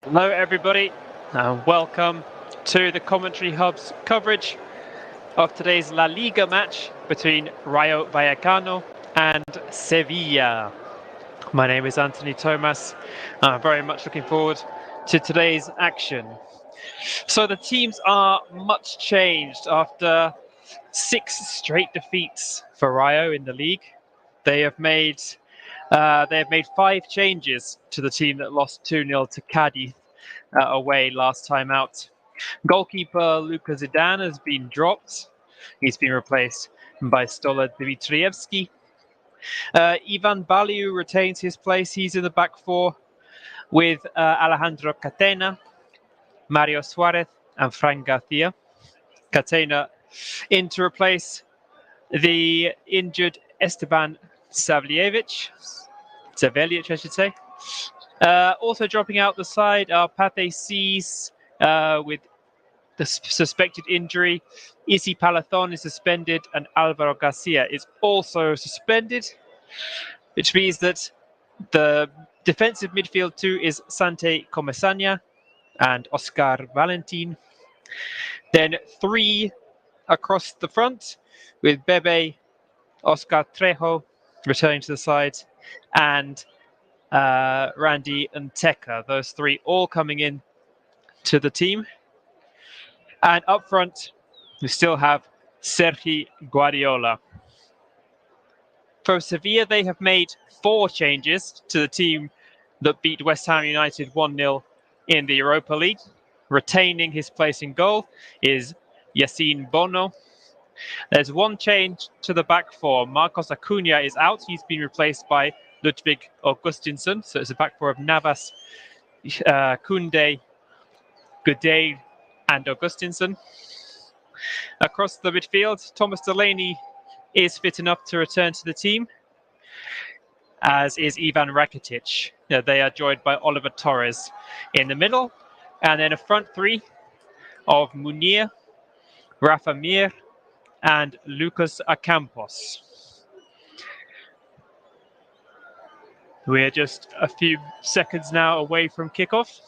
Hello, everybody, and welcome to the Commentary Hub's coverage of today's La Liga match between Rayo Vallecano and Sevilla. My name is Anthony Thomas. I'm very much looking forward to today's action. So the teams are much changed after 6 straight defeats for Rayo in the league. They have made 5 changes to the team that lost 2-0 to Cadiz away last time out. Goalkeeper Luka Zidane has been dropped. He's been replaced by Stola Dmitrievski. Ivan Baliu retains his place. He's in the back four with Alejandro Catena, Mario Suarez, and Fran Garcia. Catena in to replace the injured Esteban Savljevic, I should say. Also dropping out the side are Pate Cis with the suspected injury. Isi Palathon is suspended, and Alvaro Garcia is also suspended, which means that the defensive midfield two is Sante Comesaña and Oscar Valentin. Then 3 across the front with Bebe, Oscar Trejo returning to the side, and Randy and Teka. Those 3 all coming in to the team. And up front, we still have Sergi Guardiola. For Sevilla, they have made 4 changes to the team that beat West Ham United 1-0 in the Europa League. Retaining his place in goal is Yassine Bono. There's 1 change to the back four. Marcos Acuna is out. He's been replaced by Ludwig Augustinsson. So it's a back four of Navas, Koundé, Goudet, and Augustinsson. Across the midfield, Thomas Delaney is fit enough to return to the team, as is Ivan Rakitic. They are joined by Oliver Torres in the middle, and then a front 3 of Munir, Rafa Mir, and Lucas Ocampos. We're just a few seconds now away from kickoff.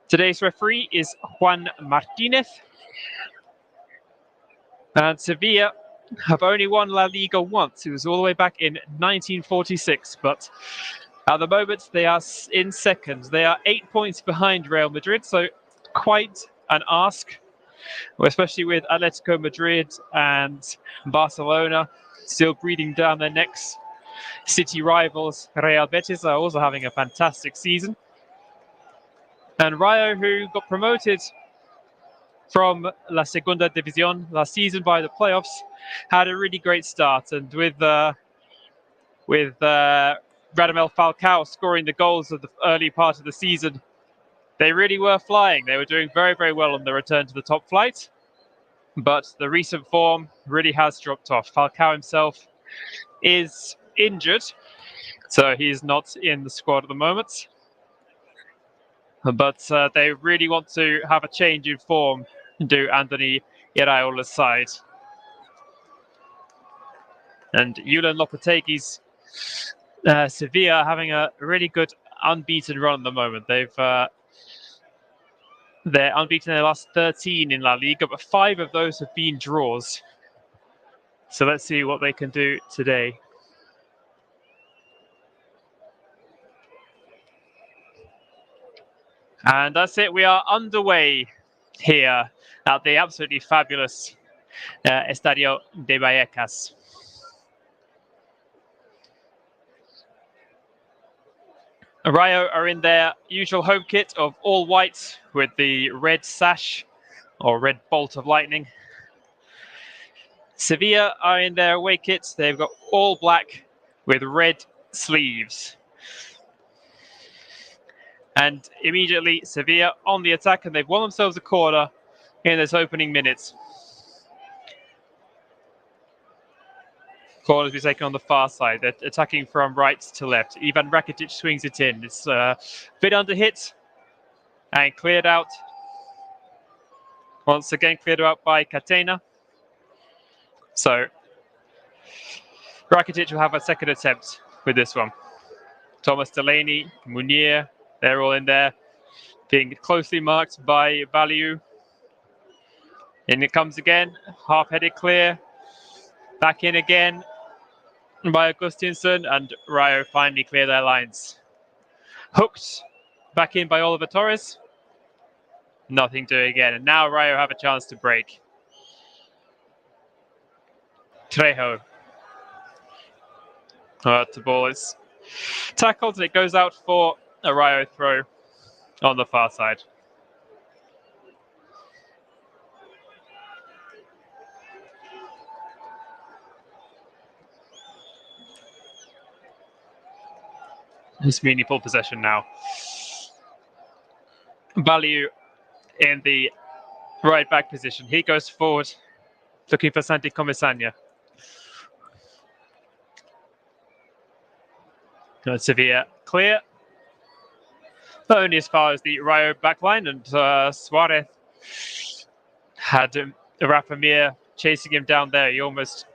Today's referee is Juan Martinez. And Sevilla have only won La Liga once. It was all the way back in 1946. But at the moment, they are in second. They are 8 points behind Real Madrid. So quite an ask, especially with Atletico Madrid and Barcelona still breathing down their necks. City rivals Real Betis are also having a fantastic season. And Rayo, who got promoted from La Segunda División last season by the playoffs, had a really great start. And with Radamel Falcao scoring the goals of the early part of the season, they really were flying. They were doing very, very well on the return to the top flight. But the recent form really has dropped off. Falcao himself is injured, so he's not in the squad at the moment. But they really want to have a change in form, do Anthony Iraola's side. And Julen Lopetegui's Sevilla are having a really good unbeaten run at the moment. They're unbeaten in their last 13 in La Liga, but 5 of those have been draws. So let's see what they can do today. And that's it. We are underway here at the absolutely fabulous Estadio de Vallecas. Rayo are in their usual home kit of all white with the red sash or red bolt of lightning. Sevilla are in their away kit. They've got all black with red sleeves. And immediately Sevilla on the attack, and they've won themselves a corner in this opening minutes. Corner will be taken on the far side. They're attacking from right to left. Ivan Rakitic swings it in. It's a bit under hit and cleared out. Once again cleared out by Catena. So Rakitic will have a second attempt with this one. Thomas Delaney, Munir, they're all in there, being closely marked by Baliu. In it comes again, half-headed clear, back in again by Augustinsson, and Rayo finally clear their lines. Hooked, back in by Oliver Torres. Nothing doing again, and now Rayo have a chance to break. Trejo. The ball is tackled, and it goes out for a Rayo throw on the far side. It's meaningful possession now. Baliu in the right back position. He goes forward, looking for Santi Comesaña. Sevilla clear. Not only as far as the Rayo backline, and Suarez had Rafa Mir chasing him down there. He almost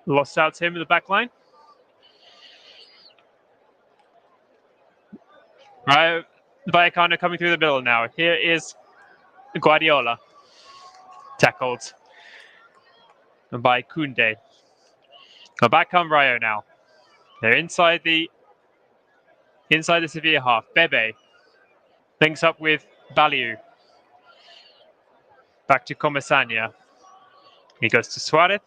lost out to him in the backline. Rayo Vallecano coming through the middle now. Here is Guardiola. Tackled by Koundé. Back come Rayo now. They're inside the Sevilla half. Bebe links up with Baliu. Back to Comesaña. He goes to Suarez.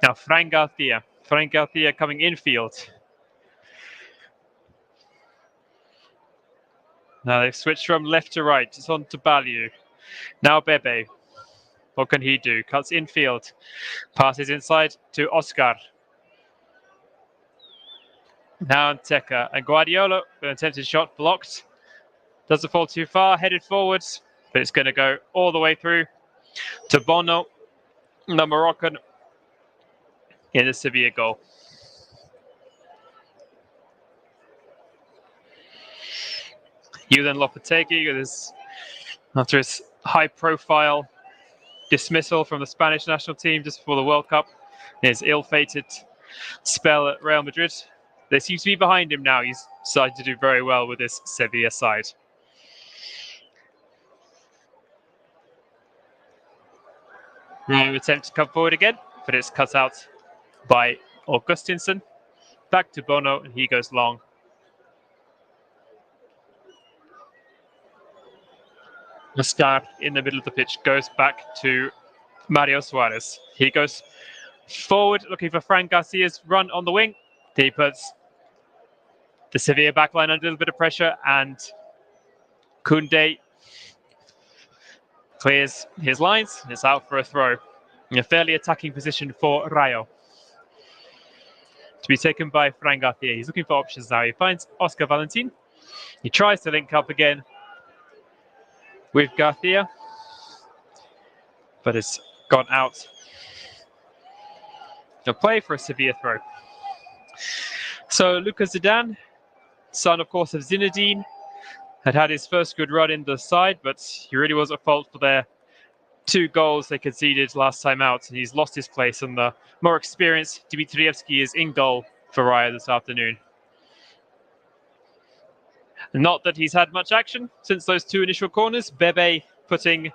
Now Fran Garcia. Fran Garcia coming infield. Now they've switched from left to right. It's on to Baliu. Now Bebe. What can he do? Cuts infield. Passes inside to Oscar. Now Anteka. And Guardiola, an attempted shot blocked. Doesn't fall too far. Headed forwards. But it's going to go all the way through to Bono, the Moroccan, in the Sevilla goal. Julen Lopetegui, after his high-profile dismissal from the Spanish national team just before the World Cup, his ill-fated spell at Real Madrid, they seem to be behind him now. He's decided to do very well with this Sevilla side. Rayo attempt to come forward again, but it's cut out by Augustinsson. Back to Bono, and he goes long. Oscar in the middle of the pitch goes back to Mario Suarez. He goes forward, looking for Fran Garcia's run on the wing. He puts the Sevilla backline under a little bit of pressure, and Koundé clears his lines, and it's out for a throw. In a fairly attacking position for Rayo. To be taken by Fran Garcia. He's looking for options now. He finds Oscar Valentin. He tries to link up again with Garcia, but it's gone out. A play for a Sevilla throw. So Lucas Zidane, son of course of Zinedine, had his first good run in the side, but he really was at fault for their 2 goals they conceded last time out, and he's lost his place, and the more experienced Dimitrievski is in goal for Rayo this afternoon. Not that he's had much action since those 2 initial corners. Bebe putting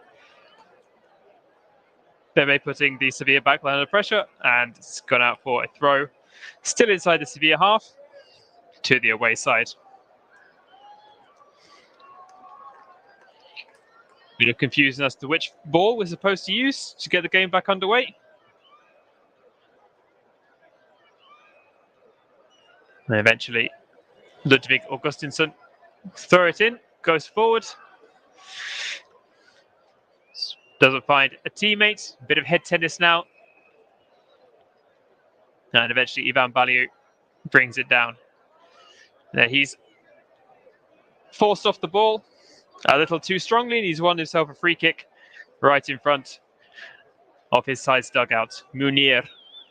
the Sevilla backline under pressure, and it's gone out for a throw. Still inside the Sevilla half to the away side. Bit of confusion as to which ball we're supposed to use to get the game back underway. And eventually, Ludwig Augustinsson throw it in, goes forward. Doesn't find a teammate. A bit of head tennis now. And eventually Ivan Baliu brings it down. Now he's forced off the ball a little too strongly, and he's won himself a free kick right in front of his side's dugout. Munir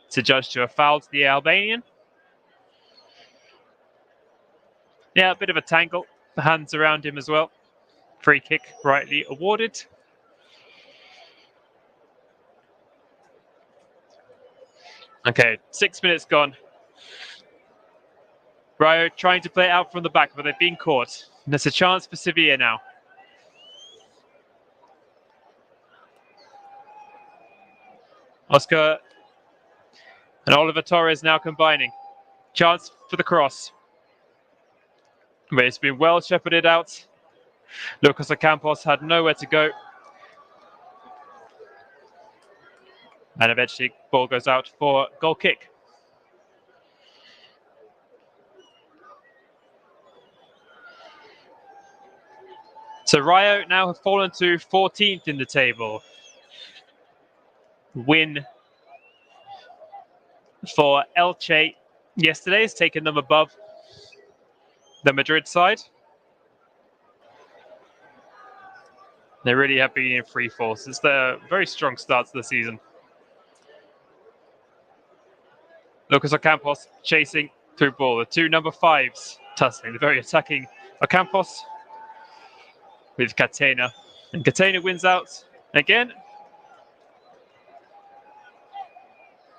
to judge to have fouled the Albanian. Yeah, a bit of a tangle. The hands around him as well. Free kick rightly awarded. Okay, 6 minutes gone. Rayo trying to play it out from the back, but they've been caught. And there's a chance for Sevilla now. Oscar and Oliver Torres now combining. Chance for the cross. But it's been well shepherded out. Lucas Ocampos had nowhere to go. And eventually, ball goes out for goal kick. So Rayo now have fallen to 14th in the table. Win for Elche yesterday has taken them above the Madrid side. They really have been in free fall since their very strong start to the season. Lucas Ocampos chasing through ball. The two number 5s tussling. The very attacking Ocampos with Catena. And Catena wins out again.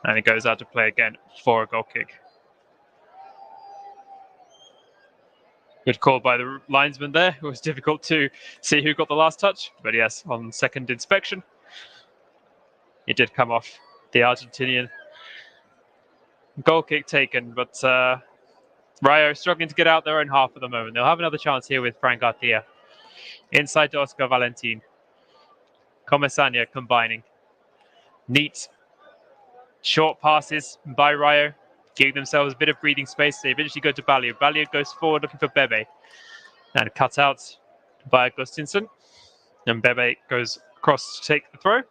And it goes out to play again for a goal kick. Good call by the linesman there. It was difficult to see who got the last touch. But yes, on second inspection, it did come off the Argentinian. Goal kick taken, but Rayo struggling to get out their own half at the moment. They'll have another chance here with Fran Garcia. Inside to Oscar Valentin. Comesaña combining. Neat short passes by Rayo, giving themselves a bit of breathing space. They eventually go to Balio. Balio goes forward looking for Bebe. And cut out by Augustinsson. And Bebe goes across to take the throw.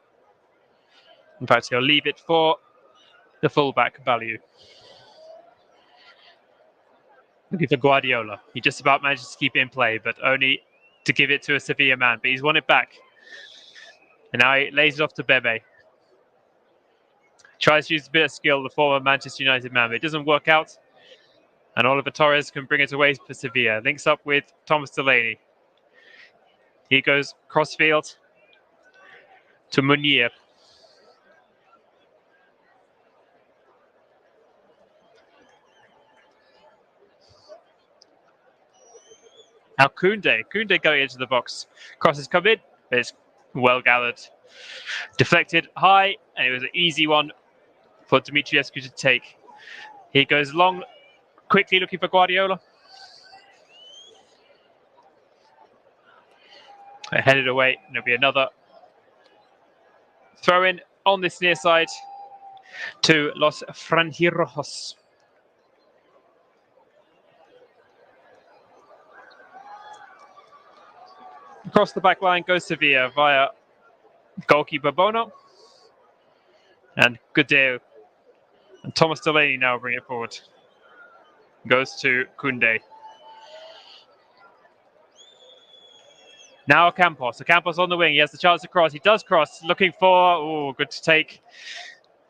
In fact, he'll leave it for the fullback, Balio. Looking for Guardiola. He just about manages to keep it in play, but only to give it to a Sevilla man. But he's won it back. And now he lays it off to Bebe. Tries to use a bit of skill, the former Manchester United man, but it doesn't work out. And Oliver Torres can bring it away for Sevilla. Links up with Thomas Delaney. He goes crossfield to Munir. Now Koundé going into the box. Crosses come in, but it's well gathered. Deflected high, and it was an easy one for Dimitriescu to take. He goes long, quickly looking for Guardiola. Headed away, and there'll be another throw in on this near side to Los Franjirrojos. Across the back line goes Sevilla via goalkeeper Bono and Goodale. And Thomas Delaney now bring it forward. Goes to Koundé. Now Ocampos. Ocampos on the wing. He has the chance to cross. He does cross. Looking for... Oh, good to take.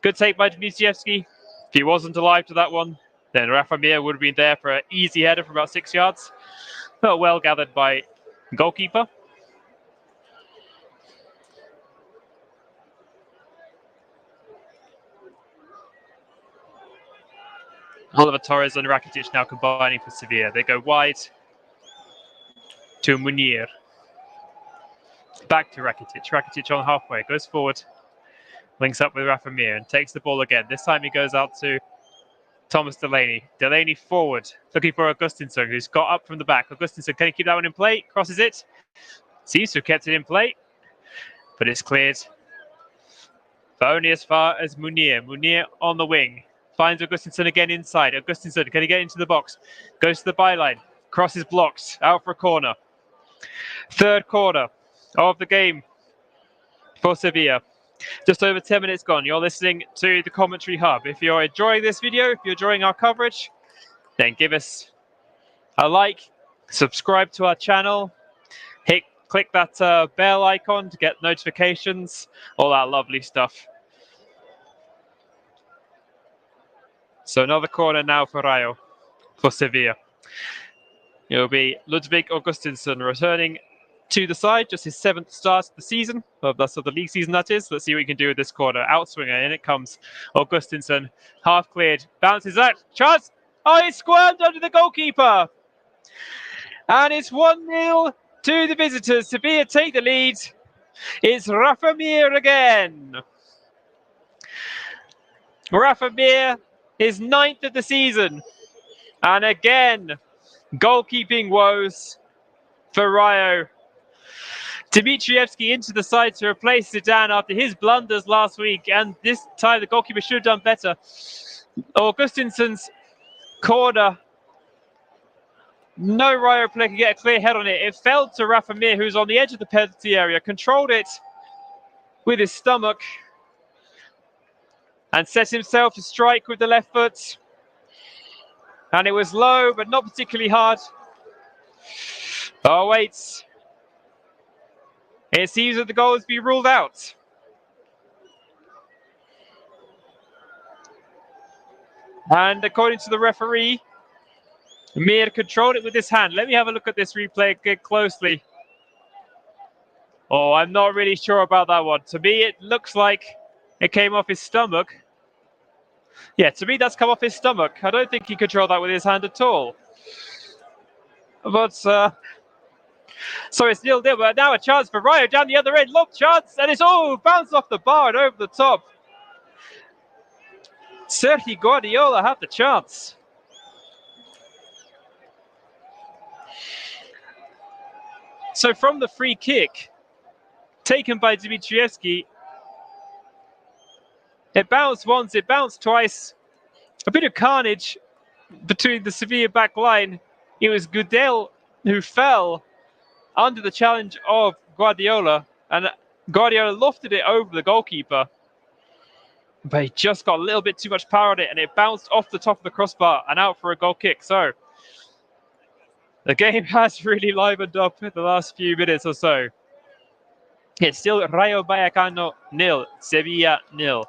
Good take by Dimitrievski. If he wasn't alive to that one, then Rafa Mir would have been there for an easy header from about 6 yards. But well gathered by goalkeeper. Oliver Torres and Rakitic now combining for Sevilla. They go wide to Munir. Back to Rakitic. Rakitic on halfway. Goes forward. Links up with Rafa Mir and takes the ball again. This time he goes out to Thomas Delaney. Delaney forward. Looking for Augustinsson, who's got up from the back. Augustinsson, can he keep that one in play? Crosses it. Seems to have kept it in play. But it's cleared. But only as far as Munir. Munir on the wing. Finds Augustinsson again inside. Augustinsson, can he get into the box? Goes to the byline. Crosses blocked. Out for a corner. Third corner of the game for Sevilla. Just over 10 minutes gone. You're listening to the Commentary Hub. If you're enjoying this video, if you're enjoying our coverage, then give us a like, subscribe to our channel, click that bell icon to get notifications, all that lovely stuff. So another corner now for Rayo, for Sevilla. It will be Ludwig Augustinsson returning to the side, just his 7th start of the season, that's of the league season that is. Let's see what he can do with this corner. Outswinger, in it comes Augustinsson, half cleared, bounces out, chance! Oh, it's squirmed under the goalkeeper. And it's 1-0 to the visitors. Sevilla take the lead. It's Rafa Mir again. Rafa Mir is 9th of the season. And again, goalkeeping woes for Rayo. Dimitrievski into the side to replace Zidane after his blunders last week, and this time the goalkeeper should have done better. Augustinson's corner. No Rayo player could get a clear head on it. It fell to Rafa Mir, who's on the edge of the penalty area, controlled it with his stomach and set himself to strike with the left foot. And it was low, but not particularly hard. Oh, wait. It seems that the goal has been ruled out. And according to the referee, Mir controlled it with his hand. Let me have a look at this replay again closely. Oh, I'm not really sure about that one. To me, it looks like it came off his stomach. Yeah, to me, that's come off his stomach. I don't think he controlled that with his hand at all. But, so it's 0-0, but now a chance for Rayo down the other end. Long chance, and it's bounced off the bar and over the top. Sergio Guardiola had the chance. So from the free kick taken by Dimitrievski, it bounced once, it bounced twice. A bit of carnage between the Sevilla back line. It was Gudel who fell under the challenge of Guardiola, and Guardiola lofted it over the goalkeeper. But he just got a little bit too much power on it, and it bounced off the top of the crossbar and out for a goal kick. So the game has really livened up in the last few minutes or so. It's still Rayo Vallecano 0, Sevilla 0.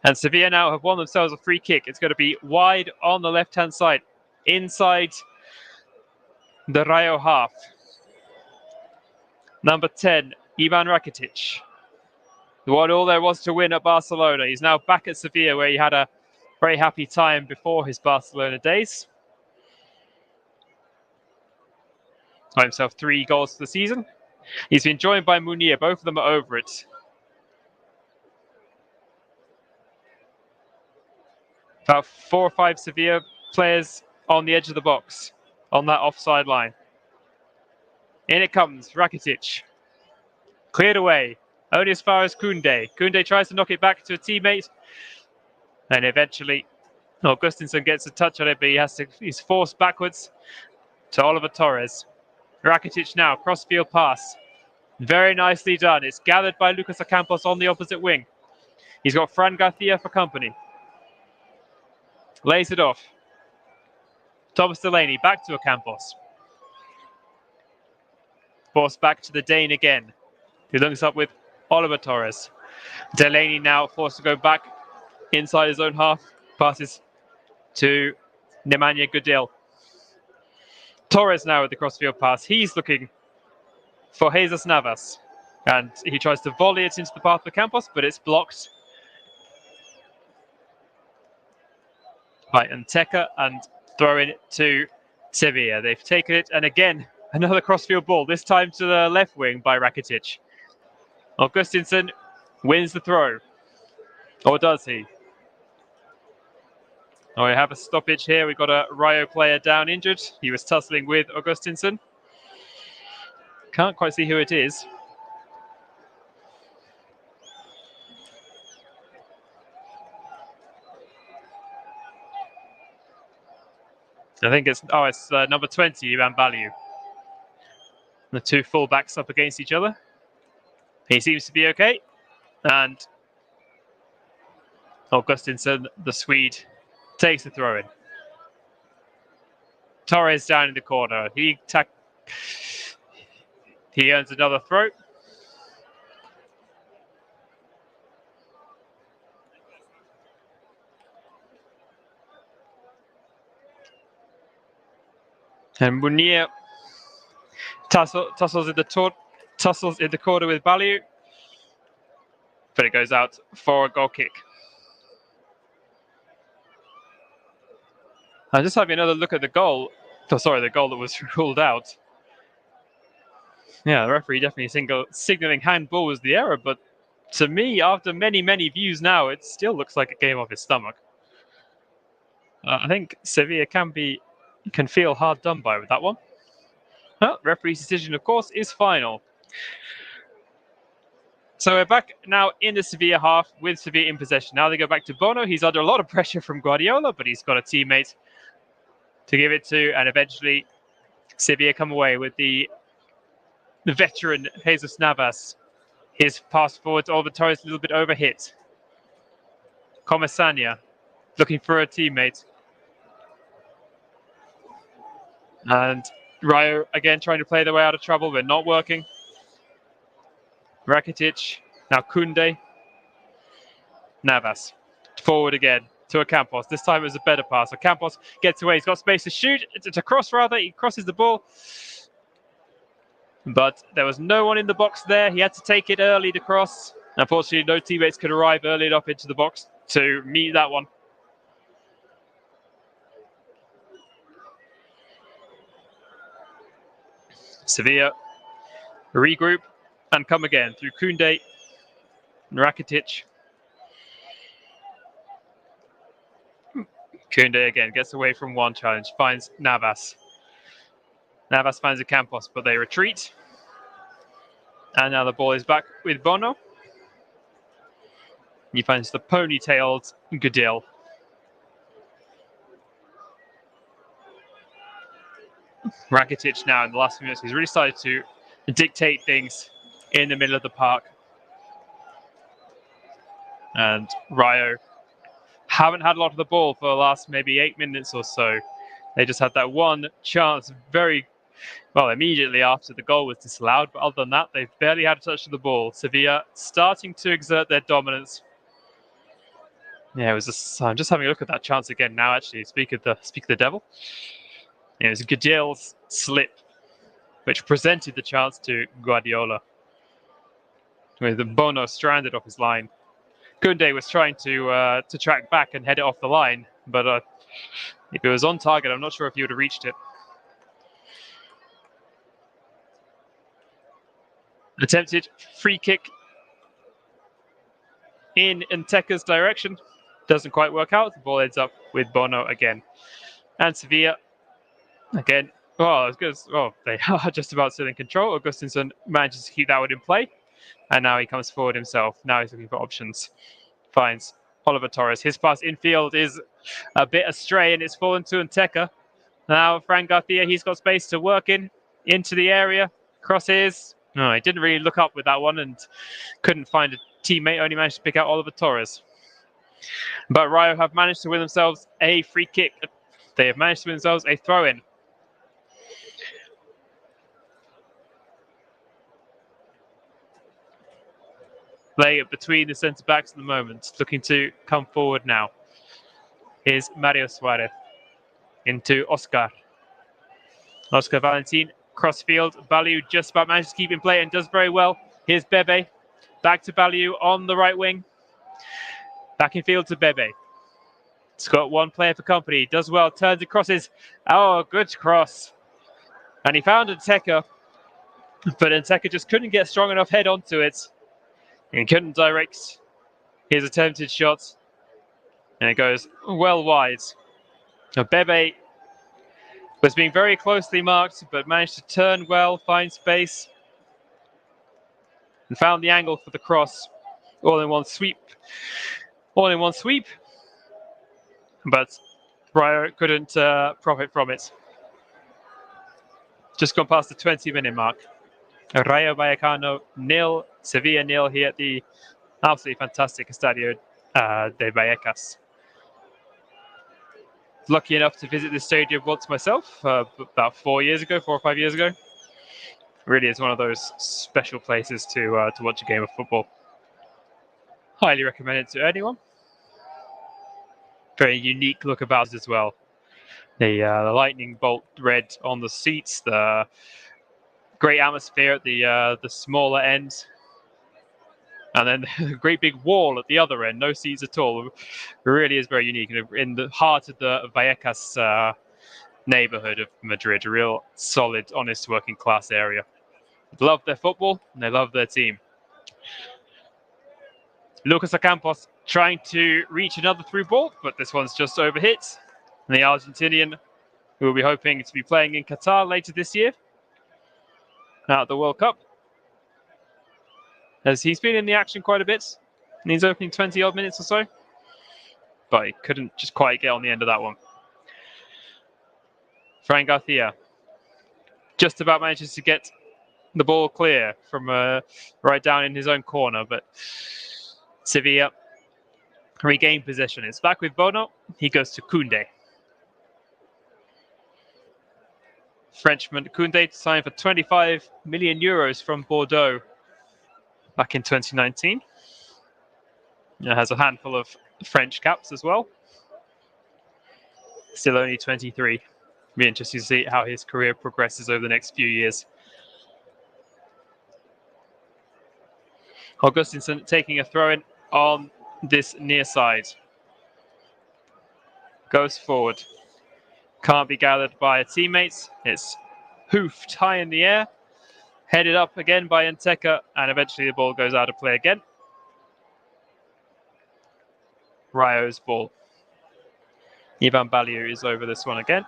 And Sevilla now have won themselves a free kick. It's going to be wide on the left-hand side, inside the Rayo half. Number 10, Ivan Rakitic. What all there was to win at Barcelona. He's now back at Sevilla, where he had a very happy time before his Barcelona days. Got himself 3 goals for the season. He's been joined by Munir. Both of them are over it. About 4 or 5 Sevilla players on the edge of the box, on that offside line. In it comes, Rakitic. Cleared away, only as far as Koundé. Koundé tries to knock it back to a teammate, and eventually Augustinson gets a touch on it, but he's forced backwards to Oliver Torres. Rakitic now, cross-field pass. Very nicely done. It's gathered by Lucas Ocampos on the opposite wing. He's got Fran Garcia for company. Lays it off. Thomas Delaney back to Ocampos. Forced back to the Dane again. He links up with Oliver Torres. Delaney now forced to go back inside his own half. Passes to Nemanja Gudel. Torres now with the crossfield pass. He's looking for Jesus Navas. And he tries to volley it into the path of Campos, but it's blocked by Anteka and throw in to Sevilla. They've taken it, and again, another crossfield ball, this time to the left wing by Rakitic. Augustinson wins the throw. Or does he? Oh, we have a stoppage here. We've got a Rayo player down injured. He was tussling with Augustinson. Can't quite see who it is. I think it's number 20, Ivan Baliu. The 2 fullbacks up against each other. He seems to be okay. And Augustinson, the Swede, takes the throw in. Torres down in the corner. He earns another throw. And Munir tussles in the corner with Baliu, but it goes out for a goal kick. I'm just having another look at the goal. Oh, sorry, the goal that was ruled out. Yeah, the referee definitely signaling handball was the error, but to me, after many, many views now, it still looks like a game off his stomach. I think Sevilla can feel hard done by with that one. Well, referee's decision, of course, is final. So we're back now in the Sevilla half with Sevilla in possession. Now they go back to Bono. He's under a lot of pressure from Guardiola, but he's got a teammate to give it to, and eventually Sevilla come away with the veteran Jesus Navas. His pass forward to Oliver Torres a little bit overhit. Comesaña looking for a teammate. And Rayo again trying to play their way out of trouble, but not working. Rakitic, now Koundé. Navas, forward again to Ocampos. This time it was a better pass. Ocampos gets away. He's got space to shoot. It's a cross, rather. He crosses the ball. But there was no one in the box there. He had to take it early to cross. Unfortunately, no teammates could arrive early enough into the box to meet that one. Sevilla regroup and come again through Koundé and Rakitic. Koundé again gets away from one challenge, finds Navas. Navas finds Ocampos, but they retreat. And now the ball is back with Bono. He finds the ponytailed Goodell. Rakitic now in the last few minutes, he's really started to dictate things in the middle of the park. And Rayo haven't had a lot of the ball for the last maybe 8 minutes or so. They just had that one chance immediately after the goal was disallowed. But other than that, they've barely had a touch of the ball. Sevilla starting to exert their dominance. Yeah, I'm just having a look at that chance again now, actually. Speak of the devil. It was Goodell's slip, which presented the chance to Guardiola, with Bono stranded off his line. Koundé was trying to track back and head it off the line, but if it was on target, I'm not sure if he would have reached it. Attempted free kick in Nteka's direction. Doesn't quite work out. The ball ends up with Bono again. And Sevilla, again, they are just about still in control. Augustinson manages to keep that one in play. And now he comes forward himself. Now he's looking for options. Finds Oliver Torres. His pass infield is a bit astray and it's fallen to Nteka. Now Fran Garcia, he's got space to work into the area. Crosses. No, he didn't really look up with that one and couldn't find a teammate. Only managed to pick out Oliver Torres. But Rayo have managed to win themselves a free kick. They have managed to win themselves a throw-in. Play between the centre-backs at the moment. Looking to come forward now is Mario Suarez into Oscar. Oscar Valentin, crossfield. Baliu just about manages to keep in play and does very well. Here's Bebe. Back to Baliu on the right wing. Back in field to Bebe. It's got one player for company. Does well. Turns and crosses. Oh, good cross. And he found Nteka. But Nteka just couldn't get strong enough head onto it. And couldn't direct his attempted shot. And it goes well wide. Now Bebe was being very closely marked, but managed to turn well, find space. And found the angle for the cross. All in one sweep. But Rayo couldn't profit from it. Just gone past the 20-minute mark. Rayo Vallecano 0, Sevilla 0 here at the absolutely fantastic Estadio de Vallecas. Lucky enough to visit this stadium once myself, about 4 or 5 years ago. Really is one of those special places to watch a game of football. Highly recommend it to anyone. Very unique look about it as well. The lightning bolt red on the seats, the great atmosphere at the smaller end. And then a great big wall at the other end, no seats at all. It really is very unique. In the heart of the Vallecas neighborhood of Madrid, a real solid, honest, working class area. They love their football and they love their team. Lucas Ocampos trying to reach another through ball, but this one's just overhit. And the Argentinian, who will be hoping to be playing in Qatar later this year, out at the World Cup, as he's been in the action quite a bit in his opening 20-odd minutes or so, but he couldn't just quite get on the end of that one. Fran Garcia just about manages to get the ball clear from right down in his own corner, but Sevilla regain possession. It's back with Bono. He goes to Koundé. Frenchman Koundé signed for 25 million euros from Bordeaux back in 2019. He has a handful of French caps as well. Still only 23. Be interesting to see how his career progresses over the next few years. Augustinson taking a throw in on this near side. Goes forward. Can't be gathered by teammates. It's hoofed high in the air. Headed up again by Enteca, and eventually the ball goes out of play again. Rayo's ball. Ivan Baliu is over this one again.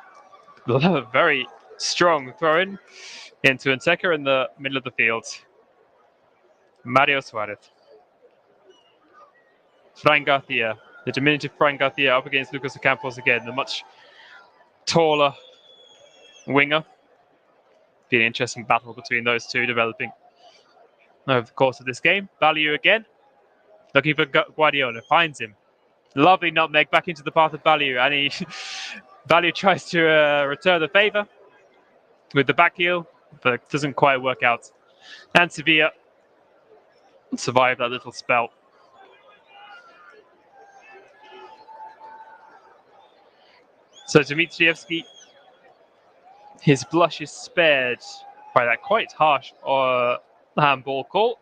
A very strong throw in into Enteca in the middle of the field. Mario Suarez. Fran Garcia, the diminutive Fran Garcia up against Lucas Ocampos again, the much taller winger. Be an interesting battle between those two developing over the course of this game. Baliu again, looking for Guardiola, finds him. Lovely nutmeg back into the path of Baliu, and Baliu tries to return the favour with the back heel, but it doesn't quite work out. And Sevilla survived that little spell. So Dmitrievski, his blush is spared by that quite harsh handball call.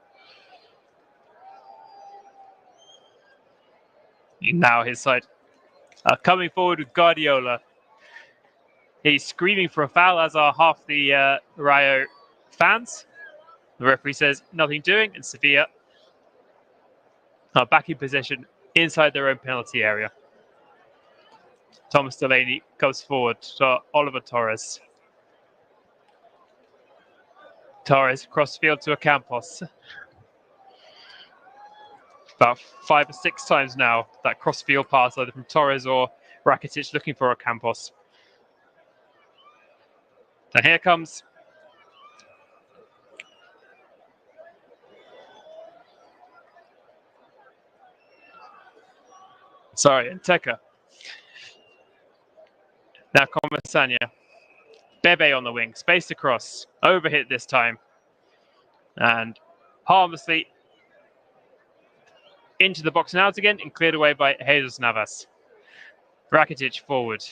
Now his side coming forward with Guardiola. He's screaming for a foul, as are half the Rayo fans. The referee says nothing doing, and Sevilla are back in possession inside their own penalty area. Thomas Delaney goes forward to Oliver Torres. Torres cross field to Ocampos. About 5 or 6 times now, that cross field pass either from Torres or Rakitic looking for Ocampos. And here comes Enteca. Now Comesaña. Bebe on the wing, spaced across, overhit this time, and harmlessly into the box and out again, and cleared away by Jesus Navas. Rakitic forward.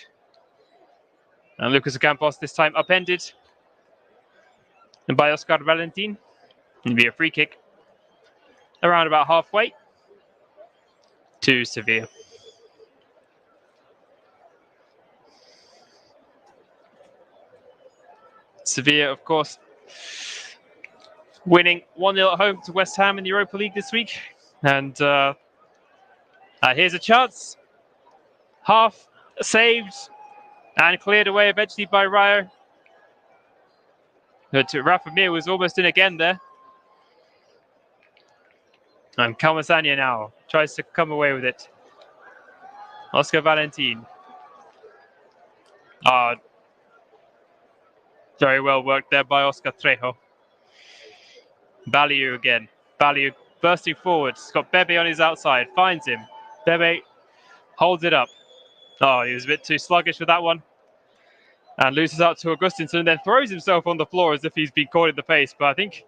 And Lucas Ocampos this time upended. And by Oscar Valentin. It'll be a free kick around about halfway to Sevilla. Sevilla, of course, winning 1-0 at home to West Ham in the Europa League this week. And here's a chance. Half saved and cleared away eventually by Rayo. But Rafa Mir was almost in again there. And Comesaña now tries to come away with it. Oscar Valentin. Very well worked there by Oscar Trejo. Baliu again. Baliu bursting forward. He's got Bebe on his outside. Finds him. Bebe holds it up. Oh, he was a bit too sluggish with that one. And loses out to Augustinson and then throws himself on the floor as if he's been caught in the face. But I think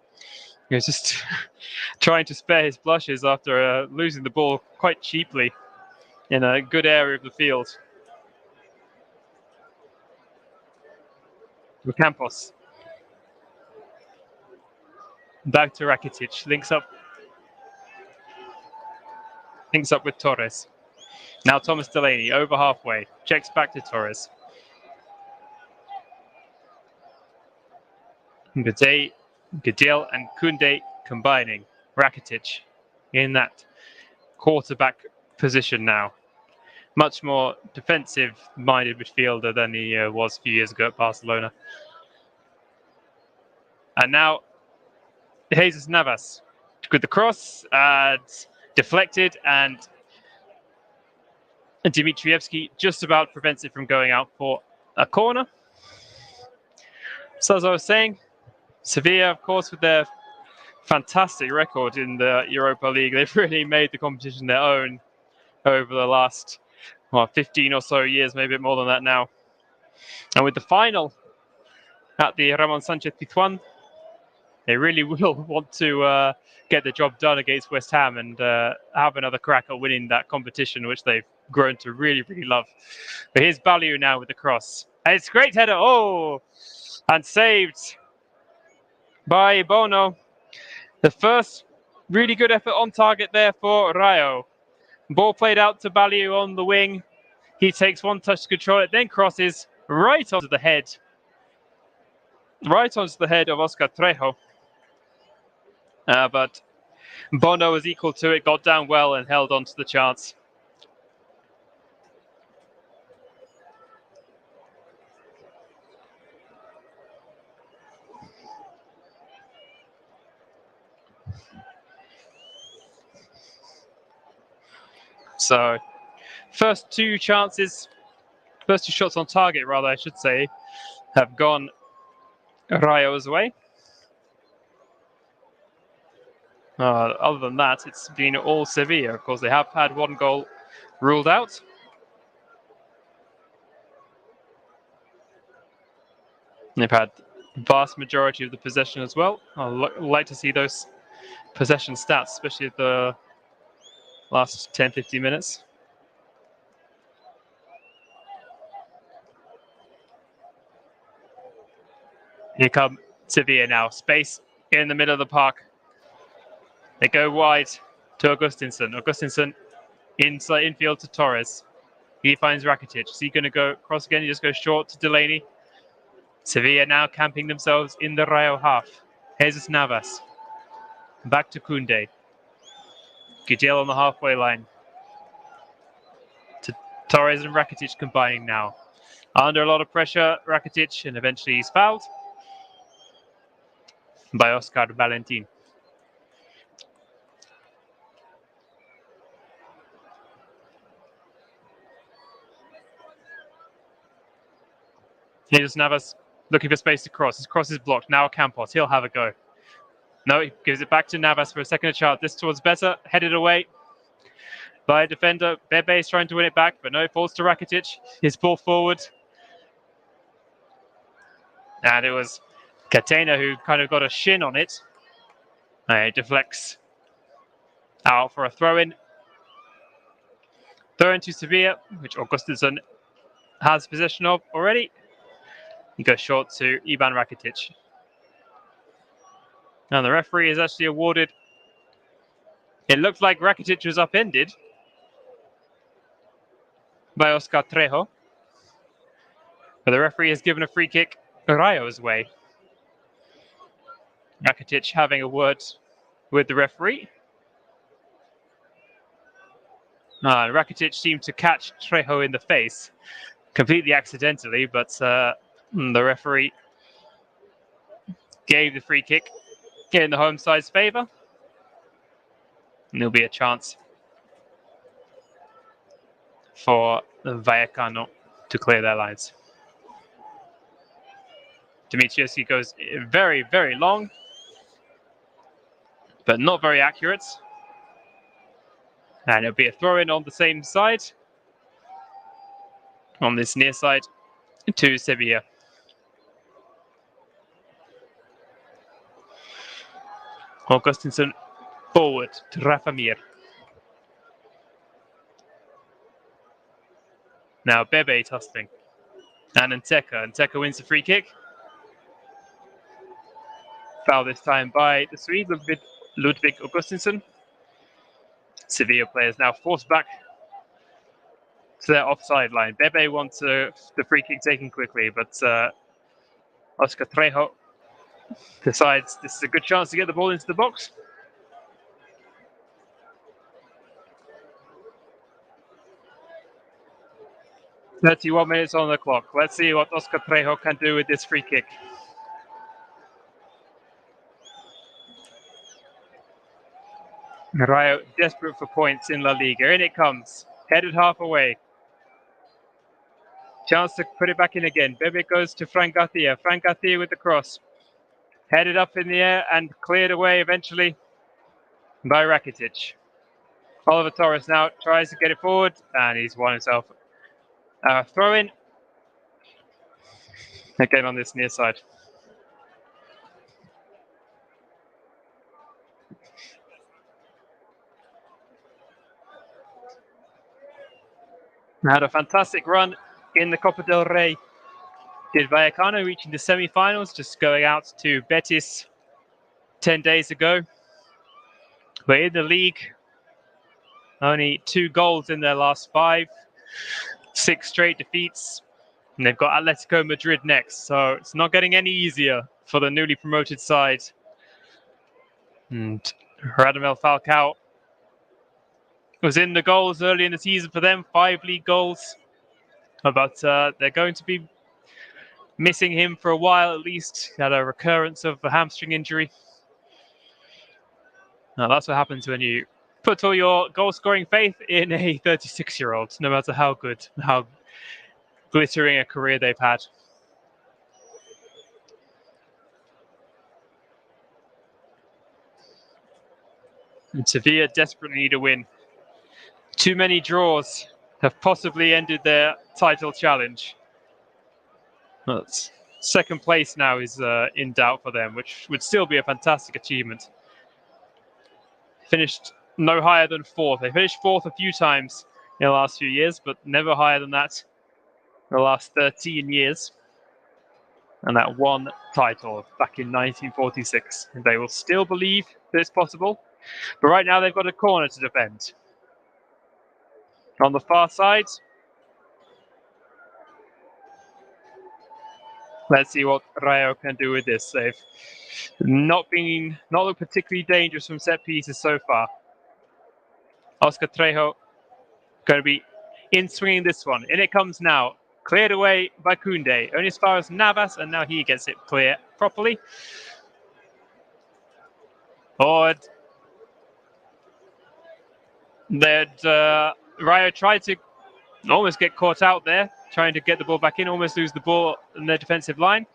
he was just trying to spare his blushes after losing the ball quite cheaply in a good area of the field. Campos. Back to Rakitic. Links up links up with Torres. Now Thomas Delaney over halfway, checks back to Torres. Gudel and Koundé combining. Rakitic in that quarterback position now. Much more defensive-minded midfielder than he was a few years ago at Barcelona. And now Jesus Navas with the cross, deflected, and Dimitrievski just about prevents it from going out for a corner. So as I was saying, Sevilla, of course, with their fantastic record in the Europa League, they've really made the competition their own over the last 15 or so years, maybe a bit more than that now. And with the final at the Ramon Sanchez Pizjuan, they really will want to get the job done against West Ham and have another crack at winning that competition, which they've grown to really, really love. But here's Baliu now with the cross. And it's a great header. Oh, and saved by Bono. The first really good effort on target there for Rayo. Ball played out to Baliu on the wing. He takes one touch to control it, then crosses right onto the head. Right onto the head of Oscar Trejo. But Bono was equal to it, got down well and held on to the chance. So, first two shots on target, rather, I should say, have gone Rayo's way. Other than that, it's been all Sevilla. Of course, they have had one goal ruled out. They've had the vast majority of the possession as well. I'd like to see those possession stats, especially the last 10-15 minutes. Here come Sevilla now. Space in the middle of the park. They go wide to Augustinsson. Augustinsson inside infield to Torres. He finds Rakitic. Is he going to go cross again? He just goes short to Delaney. Sevilla now camping themselves in the Rayo half. Jesus Navas. Back to Koundé. Gudel on the halfway line. To Torres and Rakitic combining now. Under a lot of pressure, Rakitic, and eventually he's fouled by Oscar Valentin. Here's Navas looking for space to cross. His cross is blocked. Now Campos. He'll have a go. No, he gives it back to Navas for a second chance. This towards better. Headed away by a defender. Bebe is trying to win it back, but no, it falls to Rakitic. His ball forward. And it was Catena who kind of got a shin on it. It deflects out for a throw-in. Throw-in to Sevilla, which Augustinsson has possession of already. He goes short to Ivan Rakitic. And the referee is actually awarded. It looked like Rakitic was upended by Oscar Trejo. But the referee has given a free kick Rayo's way. Rakitic having a word with the referee. Rakitic seemed to catch Trejo in the face, completely accidentally, but the referee gave the free kick in the home side's favour. And there'll be a chance for Vallecano to clear their lines. Dimitrievski goes very, very long, but not very accurate. And it'll be a throw-in on the same side, on this near side, to Sevilla. Augustinsson forward to Rafa Mir. Now Bebe tussling. And Nteka wins the free kick. Foul this time by the Swede, Ludwig Augustinsson. Sevilla players now forced back to their offside line. Bebe wants the free kick taken quickly, but Oscar Trejo decides this is a good chance to get the ball into the box. "31 minutes on the clock. Let's see what Oscar Trejo can do with this free kick." Rayo desperate for points in La Liga. In it comes. Headed half away. Chance to put it back in again. Bebe goes to Fran Garcia. Fran Garcia with the cross. Headed up in the air and cleared away eventually by Rakitic. Oliver Torres now tries to get it forward, and he's won himself a throw-in. Again on this near side. Had a fantastic run in the Copa del Rey. Did Vallecano, reaching the semi-finals, just going out to Betis 10 days ago. But in the league, only 2 goals in their last 5, 6 straight defeats, and they've got Atletico Madrid next. So it's not getting any easier for the newly promoted side. And Radamel Falcao was in the goals early in the season for them, 5 league goals. But they're going to be missing him for a while at least. He had a recurrence of a hamstring injury. Now that's what happens when you put all your goal-scoring faith in a 36-year-old, no matter how good, how glittering a career they've had. And Sevilla desperately need a win. Too many draws have possibly ended their title challenge. But second place now is in doubt for them, which would still be a fantastic achievement. Finished no higher than 4th. They finished 4th a few times in the last few years, but never higher than that in the last 13 years. And that one title back in 1946. And they will still believe that it's possible. But right now they've got a corner to defend. On the far side, let's see what Rayo can do with this. They've not looked particularly dangerous from set pieces so far. Oscar Trejo going to be in swinging this one. In it comes now. Cleared away by Koundé. Only as far as Navas, and now he gets it clear properly. Forward. Rayo tried to almost get caught out there, trying to get the ball back in, almost lose the ball in their defensive line.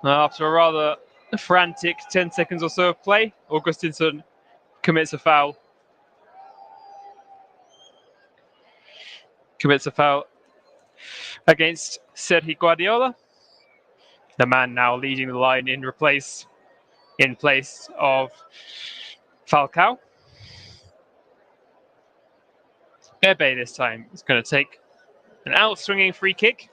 After a rather frantic 10 seconds or so of play, Augustinsson commits a foul. Against Sergi Guardiola, the man now leading the line in place of Falcao. Bebe this time is going to take an out-swinging free kick.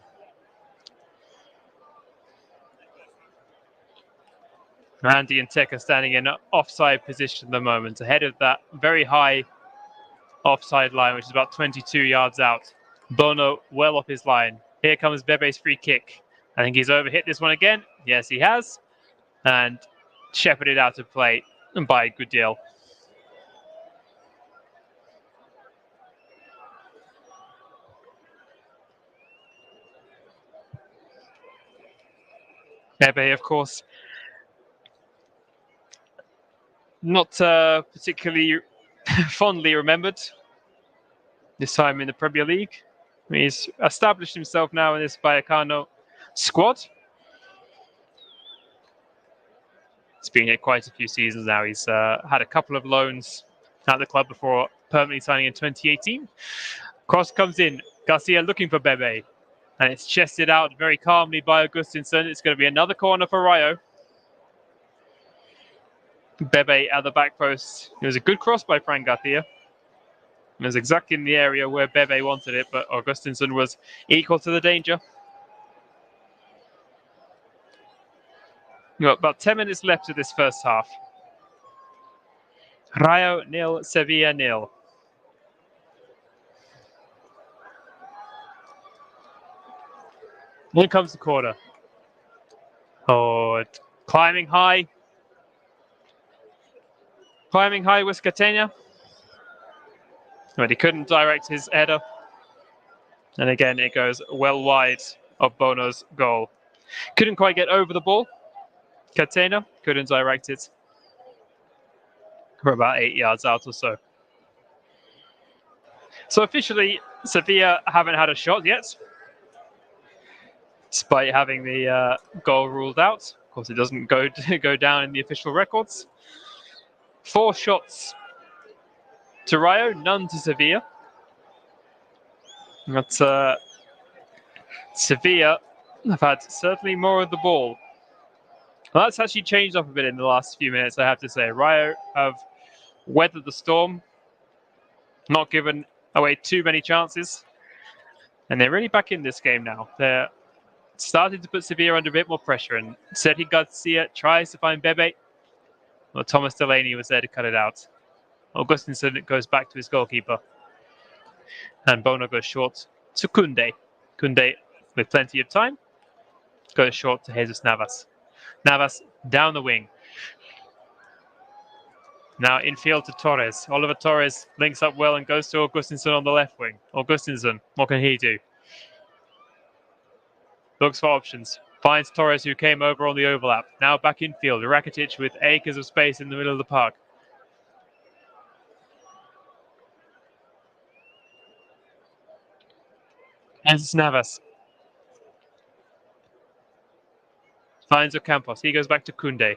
Randy and Tech are standing in an offside position at the moment, ahead of that very high offside line, which is about 22 yards out. Bono well off his line. Here comes Bebe's free kick. I think he's overhit this one again. Yes, he has. And shepherded out of play by Goodell. Bebe, of course, not particularly fondly remembered this time in the Premier League. He's established himself now in this Vallecano squad. It's been here quite a few seasons now. He's had a couple of loans at the club before permanently signing in 2018. Cross comes in. Garcia looking for Bebe. And it's chested out very calmly by Augustinsson. It's going to be another corner for Rayo. Bebe at the back post. It was a good cross by Fran Garcia. It was exactly in the area where Bebe wanted it, but Augustinsson was equal to the danger. We've got about 10 minutes left of this first half. Rayo 0, Sevilla 0. Here comes the corner. Oh, climbing high. Climbing high was Catena. But he couldn't direct his header. And again, it goes well wide of Bono's goal. Couldn't quite get over the ball. Catena couldn't direct it. We're about 8 yards out or so. So officially, Sevilla haven't had a shot yet, despite having the goal ruled out. Of course, it doesn't go down in the official records. 4 shots to Rayo, none to Sevilla. But Sevilla have had certainly more of the ball. Well, that's actually changed up a bit in the last few minutes, I have to say. Rayo have weathered the storm, not given away too many chances. And they're really back in this game now. They're starting to put Sevilla under a bit more pressure. And Sergi Garcia tries to find Bebe. Well, Thomas Delaney was there to cut it out. Augustinson goes back to his goalkeeper. And Bono goes short to Koundé. Koundé, with plenty of time, goes short to Jesus Navas. Navas down the wing. Now infield to Torres. Oliver Torres links up well and goes to Augustinson on the left wing. Augustinson, what can he do? Looks for options. Finds Torres, who came over on the overlap. Now back infield. Rakitic with acres of space in the middle of the park. Jesus Navas. Finds Ocampos. He goes back to Koundé.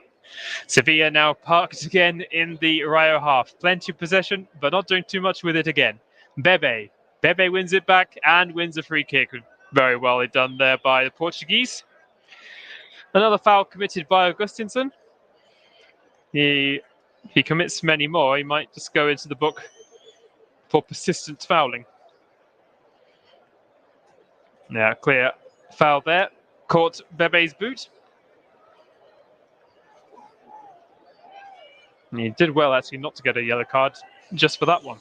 Sevilla now parked again in the Rayo half. Plenty of possession, but not doing too much with it again. Bebe. Bebe wins it back and wins a free kick. Very well done there by the Portuguese. Another foul committed by Augustinson. If he commits many more, he might just go into the book for persistent fouling. Yeah, clear foul there. Caught Bebe's boot. And he did well, actually, not to get a yellow card just for that one.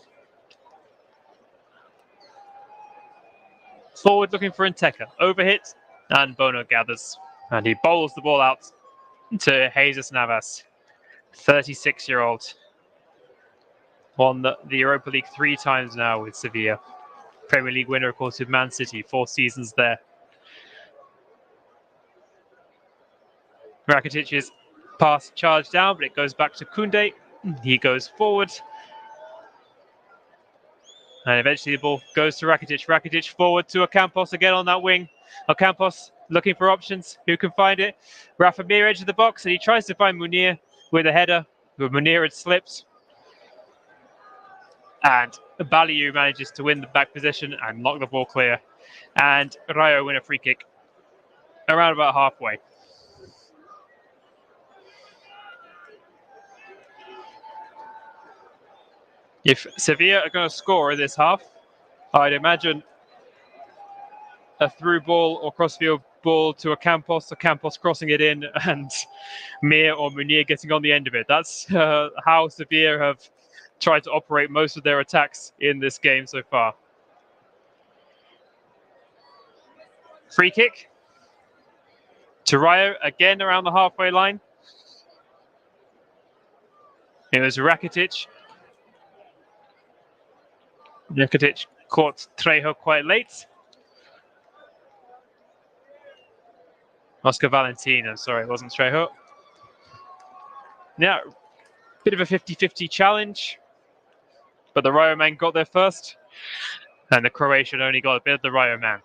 Forward looking for Inteka. Overhit, and Bono gathers. And he bowls the ball out to Jesus Navas, 36-year-old. Won the Europa League 3 times now with Sevilla. Premier League winner, of course, with Man City, 4 seasons there. Rakitic's pass charged down, but it goes back to Koundé. He goes forward. And eventually the ball goes to Rakitic. Rakitic forward to Ocampos again on that wing. Ocampos looking for options. Who can find it? Rafa Mir edge of the box, and he tries to find Munir with a header. But Munir had slipped. And Baliu manages to win the back position and knock the ball clear. And Rayo win a free kick around about halfway. If Sevilla are going to score in this half, I'd imagine a through ball or crossfield ball to Ocampos crossing it in, and Mir or Munir getting on the end of it. That's how Sevilla have tried to operate most of their attacks in this game so far. Free kick to Rayo, again around the halfway line. It was Rakitic. Rakitic caught Trejo quite late. Oscar Valentino, sorry, it wasn't Trejo. Yeah, bit of a 50-50 challenge, but the Rayo man got there first, and the Croatian only got a bit of the Rayo man.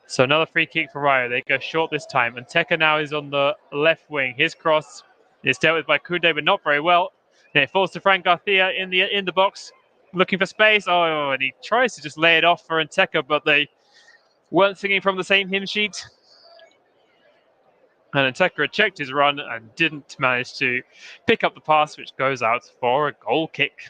So another free kick for Rayo. They go short this time, and Teka now is on the left wing. His cross is dealt with by Koundé, but not very well. And it falls to Frank Garcia in the box, looking for space. Oh, and he tries to just lay it off for Nteka, but they weren't singing from the same hymn sheet. And Nteka checked his run and didn't manage to pick up the pass, which goes out for a goal kick.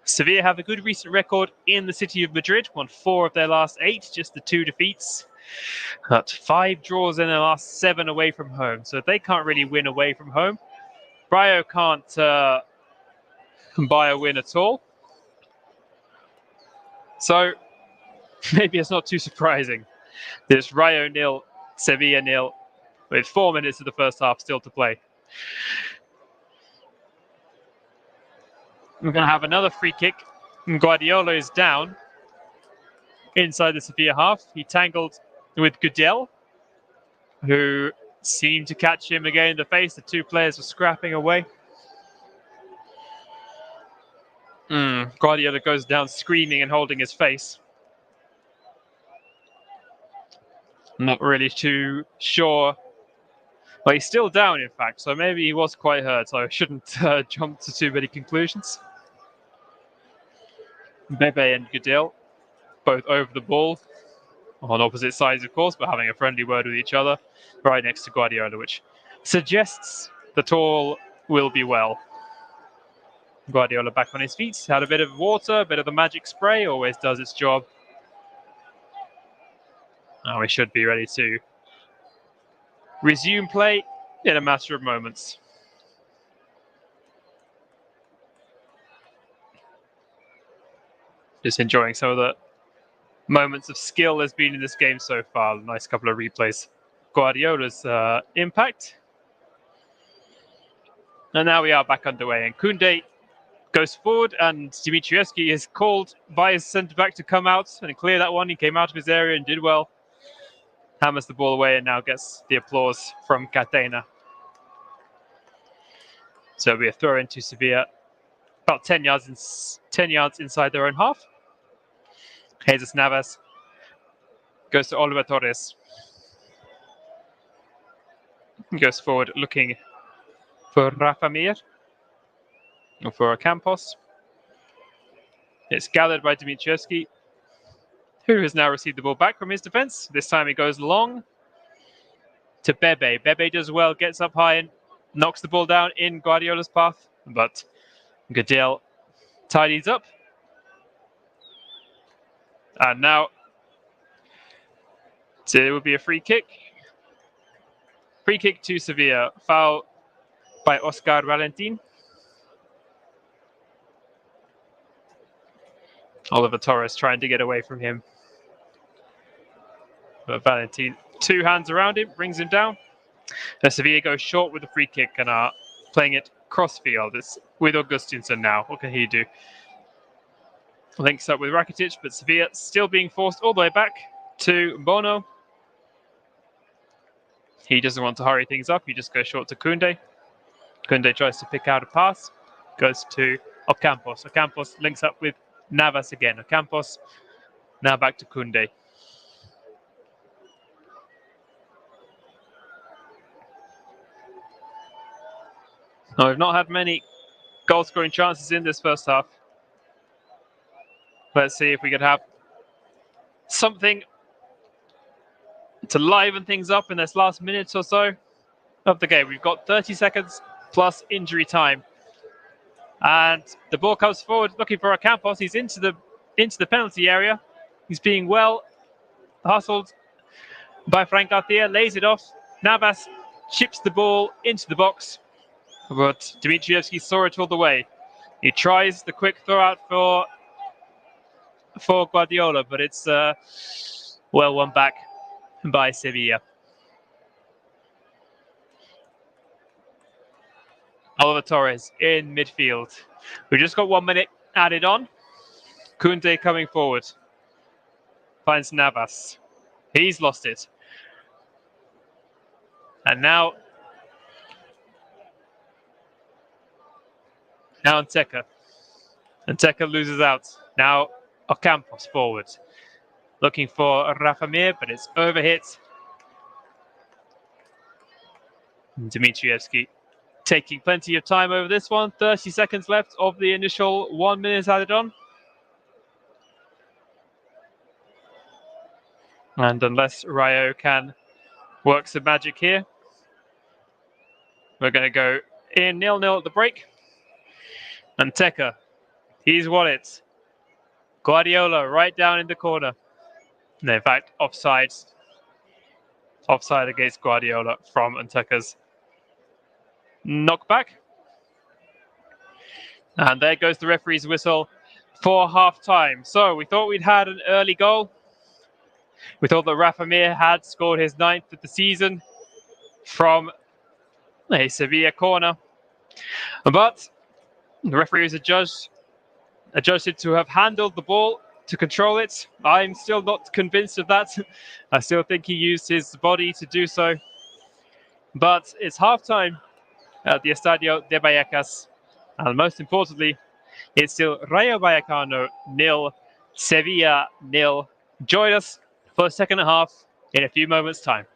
Sevilla have a good recent record in the city of Madrid, won 4 of their last 8, just the 2 defeats. But 5 draws in their last 7 away from home, so they can't really win away from home. Rayo can't buy a win at all. So maybe it's not too surprising. There's Rayo 0, Sevilla 0, with 4 minutes of the first half still to play. We're going to have another free kick. Guardiola is down inside the Sevilla half. He tangled with Goodell, who seemed to catch him again in the face. The 2 players were scrapping away. Guardiola goes down screaming and holding his face. Not really too sure. Well, he's still down, in fact, so maybe he was quite hurt, so I shouldn't jump to too many conclusions. Bebe and Goodell, both over the ball, on opposite sides, of course, but having a friendly word with each other, right next to Guardiola, which suggests that all will be well. Guardiola back on his feet, had a bit of water, a bit of the magic spray, always does its job. Now we should be ready to resume play in a matter of moments. Just enjoying some of the moments of skill there's been in this game so far. A nice couple of replays. Guardiola's impact. And now we are back underway. And Koundé goes forward, and Dimitrievski is called by his centre-back to come out and clear that one. He came out of his area and did well. Hammers the ball away and now gets the applause from Catena. So it'll be a throw into Sevilla, about 10 yards inside their own half. Jesus Navas goes to Oliver Torres. He goes forward looking for Rafa Mir or for Campos. It's gathered by Dimitrievski, who has now received the ball back from his defence. This time he goes long to Bebe. Bebe does well, gets up high and knocks the ball down in Guardiola's path, but Goodell tidies up. And now it will be a free kick. Free kick to Sevilla. Foul by Oscar Valentin. Oliver Torres trying to get away from him. But Valentin, 2 hands around him, brings him down. And Sevilla goes short with the free kick and are playing it crossfield. It's with Augustinsson now. What can he do? Links up with Rakitic, but Sevilla still being forced all the way back to Bono. He doesn't want to hurry things up. He just goes short to Koundé. Koundé tries to pick out a pass. Goes to Ocampos. Ocampos links up with Navas again. Ocampos now back to Koundé. Now, we've not had many goal-scoring chances in this first half. Let's see if we could have something to liven things up in this last minute or so of the game. We've got 30 seconds plus injury time. And the ball comes forward looking for Ocampos. He's into the penalty area. He's being well hustled by Frank Garcia, lays it off. Navas chips the ball into the box, but Dimitrievski saw it all the way. He tries the quick throw out for Guardiola, but it's well won back by Sevilla. Oliver Torres in midfield. We've just got 1 minute added on. Koundé coming forward. Finds Navas. He's lost it. And now Nteka. Nteka loses out. Now Ocampos forward. Looking for Rafa Mir, but it's overhit. Dimitrievski taking plenty of time over this one. 30 seconds left of the initial 1 minute added on. And unless Rayo can work some magic here, we're going to go in 0-0 at the break. And Nteka, He's won it. Guardiola right down in the corner. No, in fact, offside. Offside against Guardiola from Antuka's knockback. And there goes the referee's whistle for half-time. So we thought we'd had an early goal. We thought that Rafa Mir had scored his 9th of the season from a Sevilla corner. But the referee was adjudged to have handled the ball, to control it. I'm still not convinced of that. I still think he used his body to do so. But it's half-time at the Estadio de Vallecas. And most importantly, it's still Rayo Vallecano 0, Sevilla 0. Join us for the second half in a few moments' time.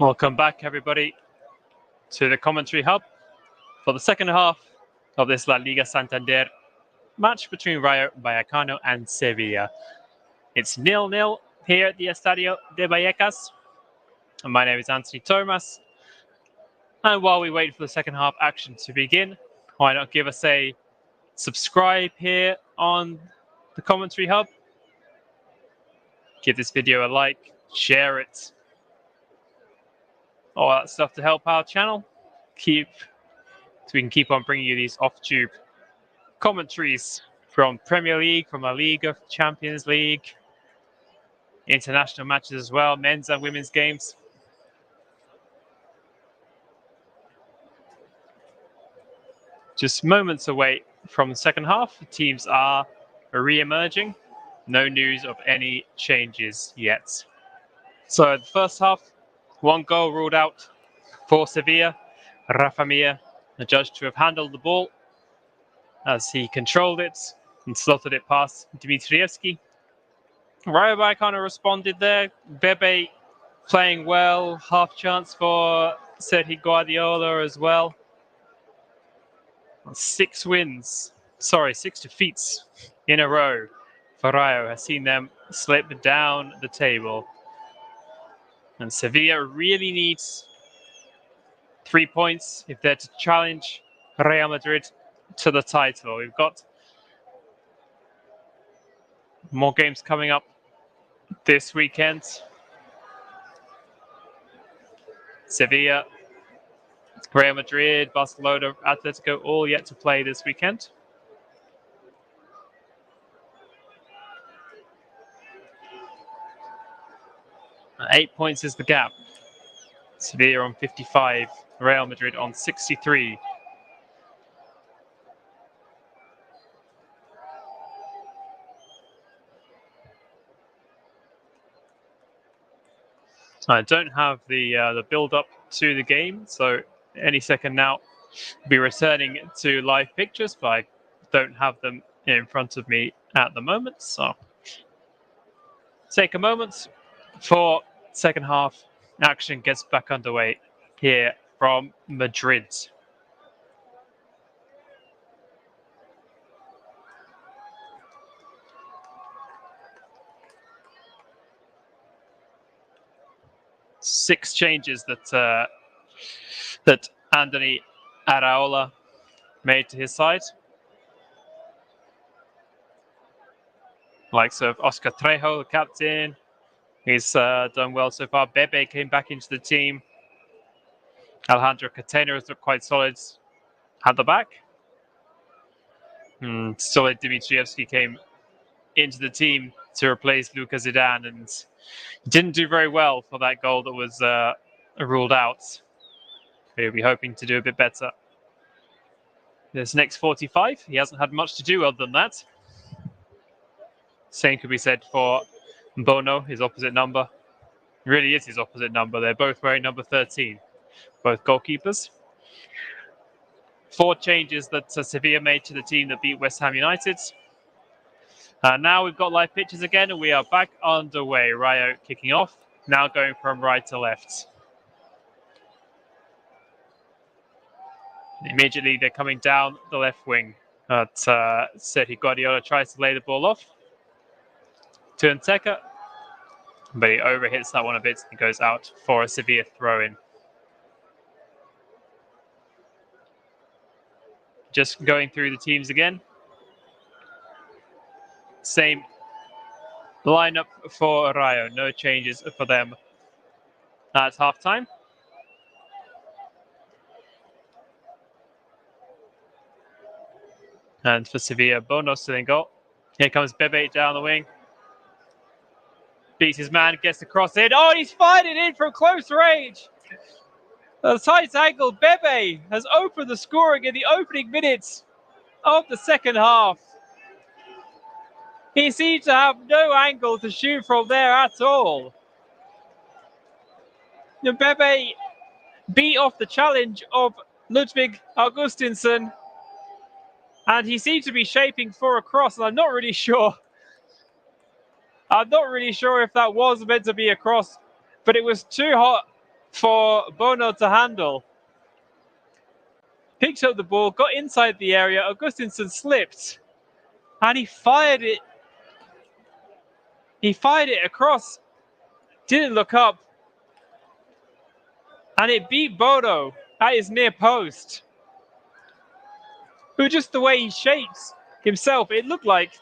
Welcome back, everybody, to the commentary hub for the second half of this La Liga Santander match between Rayo Vallecano and Sevilla. It's 0-0 here at the Estadio de Vallecas. And my name is Anthony Thomas. And while we wait for the second half action to begin, why not give us a subscribe here on the commentary hub? Give this video a like, share it, all that stuff to help our channel. So we can keep on bringing you these off-tube commentaries from Premier League, from La Liga, Champions League, international matches as well, men's and women's games. Just moments away from the second half, the teams are re-emerging. No news of any changes yet. So the first half, one goal ruled out for Sevilla. Rafa Mir, judged to have handled the ball as he controlled it and slotted it past Dimitrievski. Rayo Vallecano responded there. Bebe playing well, half chance for Sergio Guardiola as well. 6 defeats in a row for Rayo has seen them slip down the table. And Sevilla really needs 3 points if they're to challenge Real Madrid to the title. We've got more games coming up this weekend. Sevilla, Real Madrid, Barcelona, Atletico, all yet to play this weekend. And 8 points is the gap. Sevilla on 55, Real Madrid on 63. I don't have the build-up to the game, so any second now I'll be returning to live pictures, but I don't have them in front of me at the moment. So take a moment for second half action gets back underway here from Madrid. Six changes that Andoni Araola made to his side. Likes of Oscar Trejo, the captain. He's done well so far. Bebe came back into the team. Alejandro Catena has looked quite solid at the back. Solid Dimitrievski came into the team to replace Luka Zidane, and he didn't do very well for that goal that was ruled out. He'll be hoping to do a bit better. This next 45, he hasn't had much to do other than that. Same could be said for Bono, his opposite number. It really is his opposite number. They're both wearing number 13, both goalkeepers. 4 changes that Sevilla made to the team that beat West Ham United. Now we've got live pitches again, and we are back underway. Rayo kicking off, now going from right to left. Immediately they're coming down the left wing. Sergio Guardiola tries to lay the ball off to Nteka, but he overhits that one a bit and goes out for a Sevilla throw-in. Just going through the teams again. Same lineup for Rayo, no changes for them at halftime. And for Sevilla, Bono still in goal. Here comes Bebe down the wing. Beats his man, gets the cross in. Oh, he's fired it in from close range. The tight angle, Bebe has opened the scoring in the opening minutes of the second half. He seemed to have no angle to shoot from there at all. Bebe beat off the challenge of Ludwig Augustinsson, and he seemed to be shaping for a cross, and I'm not really sure if that was meant to be a cross, but it was too hot for Bono to handle. Picked up the ball, got inside the area. Augustinsson slipped, and he fired it. He fired it across. Didn't look up, and it beat Bono at his near post. Who, just the way he shapes himself, it looked like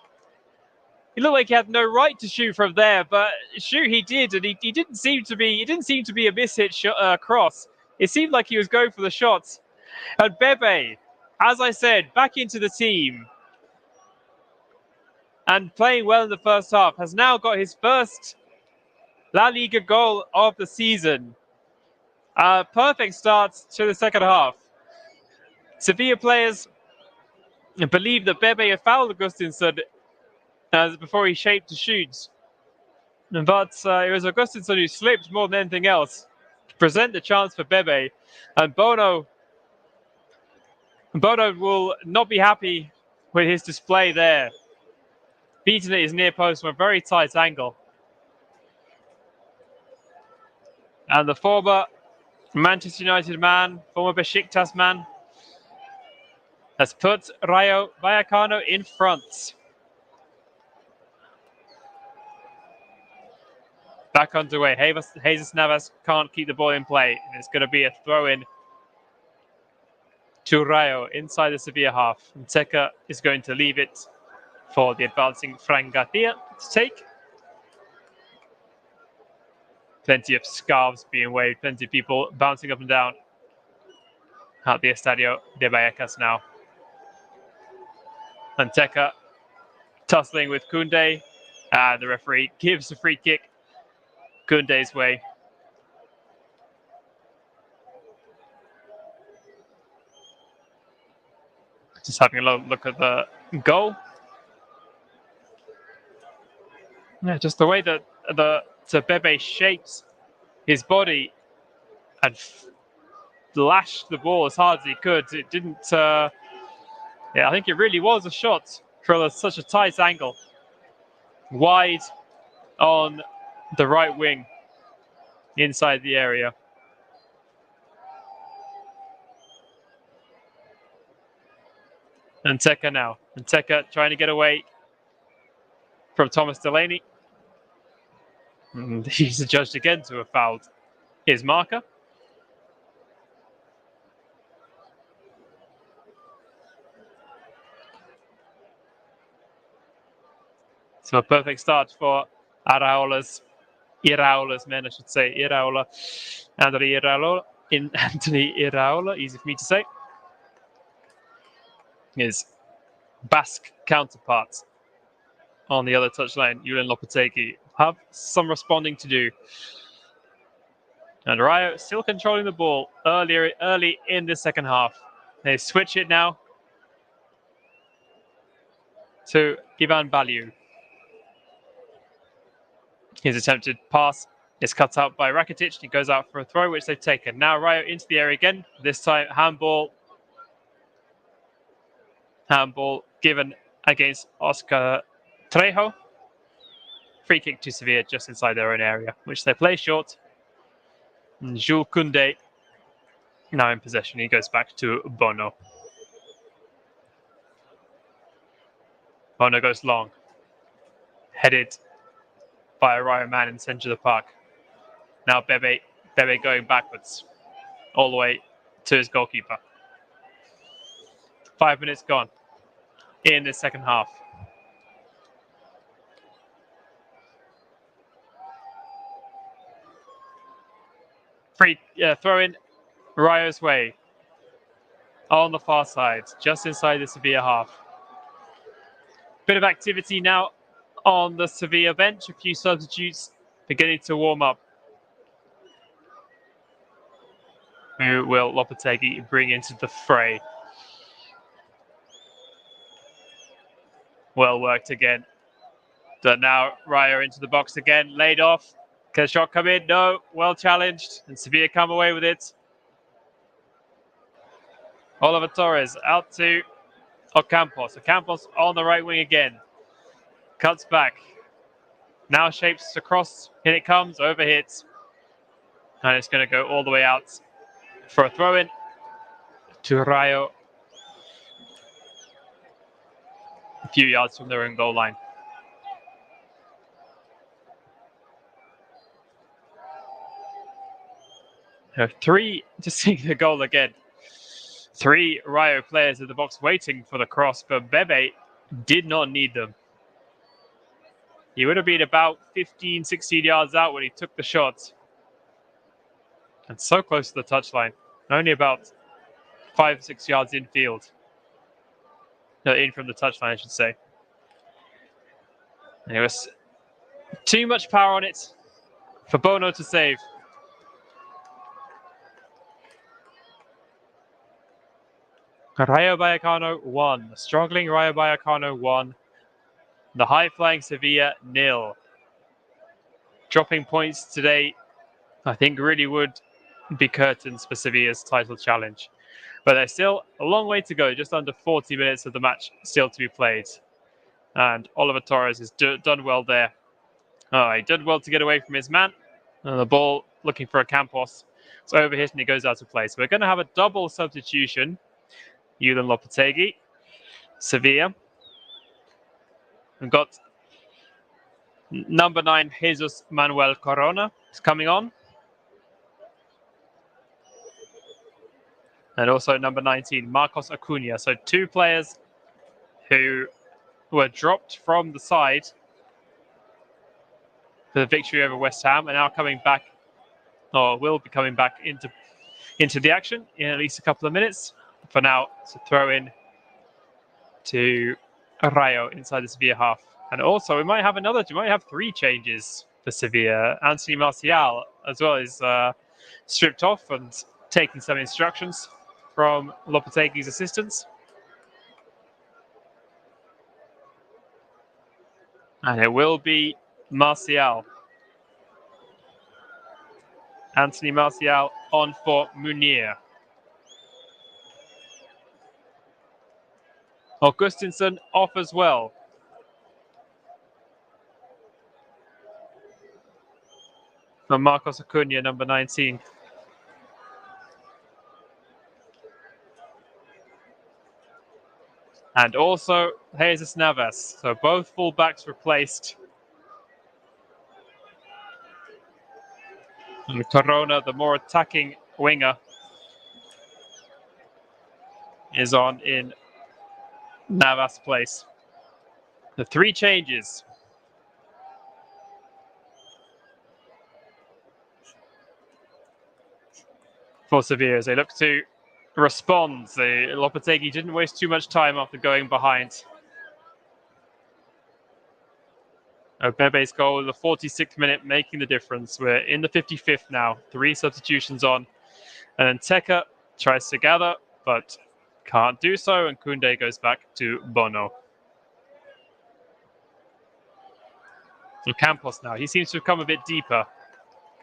he had no right to shoot from there, but shoot he did, and he didn't seem to be. It didn't seem to be a mishit cross. It seemed like he was going for the shots. And Bebe, as I said, back into the team and playing well in the first half, has now got his first La Liga goal of the season. Perfect start to the second half. Sevilla players believe that Bebe had fouled Augustinsson before he shaped to shoot. But it was Augustinsson who slipped more than anything else to present the chance for Bebe. And Bono will not be happy with his display there. Beaten at his near post from a very tight angle. And the former Manchester United man, former Besiktas man, has put Rayo Vallecano in front. Back underway. Jesus Navas can't keep the ball in play. It's going to be a throw-in to Rayo inside the Sevilla half. And Teca is going to leave it for the advancing Fran Garcia to take. Plenty of scarves being waved, plenty of people bouncing up and down at the Estadio de Vallecas now. And Teca tussling with Koundé. The referee gives a free kick Koundé's way. Just having a look at the goal. Yeah, just the way that Bebe shapes his body and lashed the ball as hard as he could. It didn't. I think it really was a shot from such a tight angle, wide on the right wing, inside the area. And Teca now. And Teca trying to get away from Thomas Delaney. And he's adjudged again to have fouled his marker. So a perfect start for Iraola's men, I should say. Anthony Iraola, easy for me to say. His Basque counterpart on the other touchline, Julian Lopetegui, have some responding to do. And Rayo still controlling the ball early in the second half. They switch it now to Ivan Baliu. His attempted pass is cut out by Rakitic. He goes out for a throw, which they've taken. Now Rayo into the area again. This time handball given against Oscar Trejo. Free kick to Sevilla just inside their own area, which they play short. And Jules Koundé now in possession. He goes back to Bono. Bono goes long. Headed by a Rayo man in the centre of the park. Now Bebe going backwards all the way to his goalkeeper. 5 minutes gone in the second half. Free throw in Rayo's way on the far side, just inside the Sevilla half. Bit of activity now on the Sevilla bench. A few substitutes beginning to warm up. Who will Lopetegui bring into the fray? Well worked again. But now Rayo into the box again, laid off. Can a shot come in? No. Well challenged. And Sevilla come away with it. Oliver Torres out to Ocampos. Ocampos on the right wing again. Cuts back. Now shapes across. In it comes. Overhits. And it's going to go all the way out for a throw-in to Rayo, a few yards from their own goal line. Three, just seeing the goal again. 3 Rayo players in the box waiting for the cross, but Bebe did not need them. He would have been about 15, 16 yards out when he took the shot. And so close to the touchline. Only about 5, 6 yards infield. No, in from the touchline, I should say. And it was too much power on it for Bono to save. Rayo Vallecano 1. Struggling Rayo Vallecano 1. The high-flying Sevilla 0. Dropping points today, I think, really would be curtains for Sevilla's title challenge. But there's still a long way to go. Just under 40 minutes of the match still to be played. And Oliver Torres has done well there. He did well to get away from his man. And the ball looking for a Campos. It's overhit and it goes out of play. So we're going to have a double substitution. Julen Lopetegui, Sevilla. We've got number 9, Jesus Manuel Corona is coming on. And also number 19, Marcos Acuna. So 2 players who were dropped from the side for the victory over West Ham, and now coming back, or will be coming back into the action in at least a couple of minutes. For now, to throw in to Rayo inside the Sevilla half. And also, we might have 3 changes for Sevilla. Anthony Martial, as well, is stripped off and taking some instructions from Lopetegui's assistants. And it will be Martial. Anthony Martial on for Munir. Augustinson off as well. For Marcos Acuna, number 19. And also Jesus Navas. So both fullbacks replaced. And Corona, the more attacking winger, is on in Navas' place. The 3 changes. For Sevilla, as they look to respond. Lopetegui didn't waste too much time after going behind. Bebe's goal in the 46th minute making the difference. We're in the 55th now. 3 substitutions on. And then Teka tries to gather, but can't do so. And Koundé goes back to Bono. So Campos now. He seems to have come a bit deeper.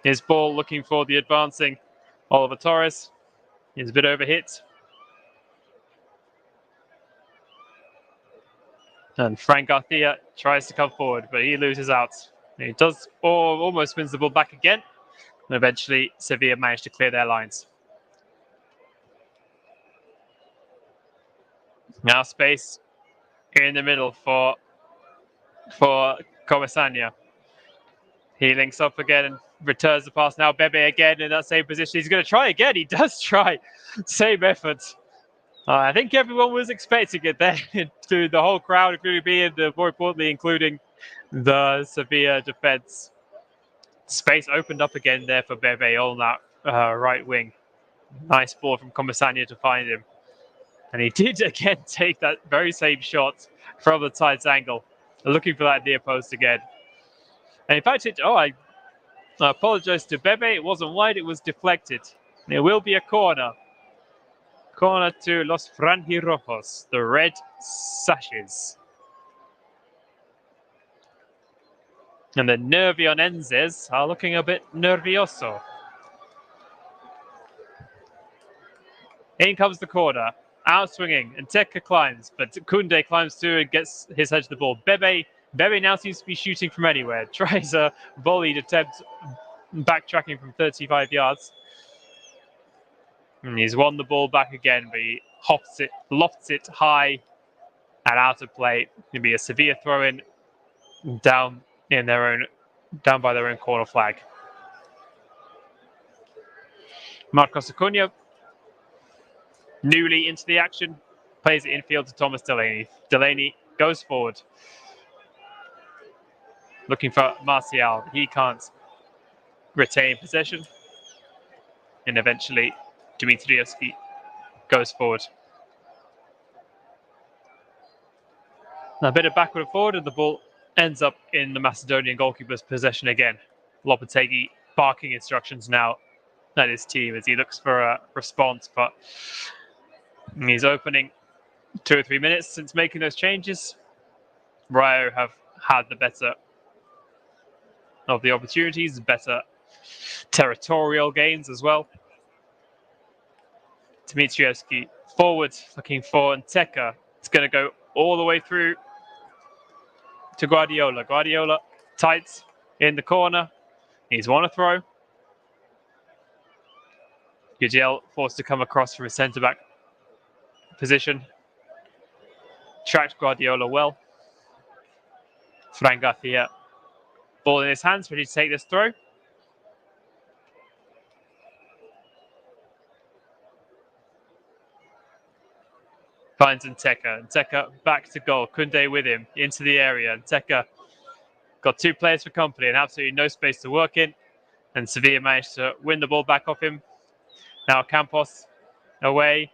His ball looking for the advancing Oliver Torres. He's a bit overhit. And Frank Garcia tries to come forward, but he loses out. He does almost wins the ball back again. And eventually, Sevilla managed to clear their lines. Now space in the middle for Comesaña. He links up again and returns the pass. Now Bebe again in that same position. He's going to try again. He does try. Same effort. I think everyone was expecting it there, to the whole crowd, including me, and more importantly, including the Sevilla defense. Space opened up again there for Bebe on that right wing. Nice ball from Comesaña to find him. And he did again take that very same shot from the tight angle, looking for that near post again. And in fact, I apologize to Bebe. It wasn't wide, it was deflected. It will be a corner. Corner to Los Franjirrojos, the red sashes. And the Nervionenses are looking a bit nervioso. In comes the corner. Out swinging, and Teka climbs, but Koundé climbs through and gets his head to the ball. Bebe now seems to be shooting from anywhere. Tries a volleyed attempt backtracking from 35 yards. And he's won the ball back again, but he lofts it high and out of play. It'll be a Sevilla throw-in down by their own corner flag. Marcos Acuna, newly into the action, plays it infield to Thomas Delaney. Delaney goes forward, looking for Martial. He can't retain possession, and eventually Dimitrievski goes forward. Now a bit of backward and forward, and the ball ends up in the Macedonian goalkeeper's possession again. Lopetegui barking instructions now at his team as he looks for a response, but he's opening 2 or 3 minutes since making those changes. Rayo have had the better of the opportunities, better territorial gains as well. Dimitrievski forward, looking for Nteka. It's going to go all the way through to Guardiola. Guardiola tight in the corner. He's won a throw. Gugel forced to come across from his centre-back position. Tracked Guardiola well. Fran Garcia, ball in his hands, ready to take this throw. Finds Nteka. Nteka back to goal. Koundé with him into the area. Nteka got 2 players for company and absolutely no space to work in. And Sevilla managed to win the ball back off him. Now Campos away.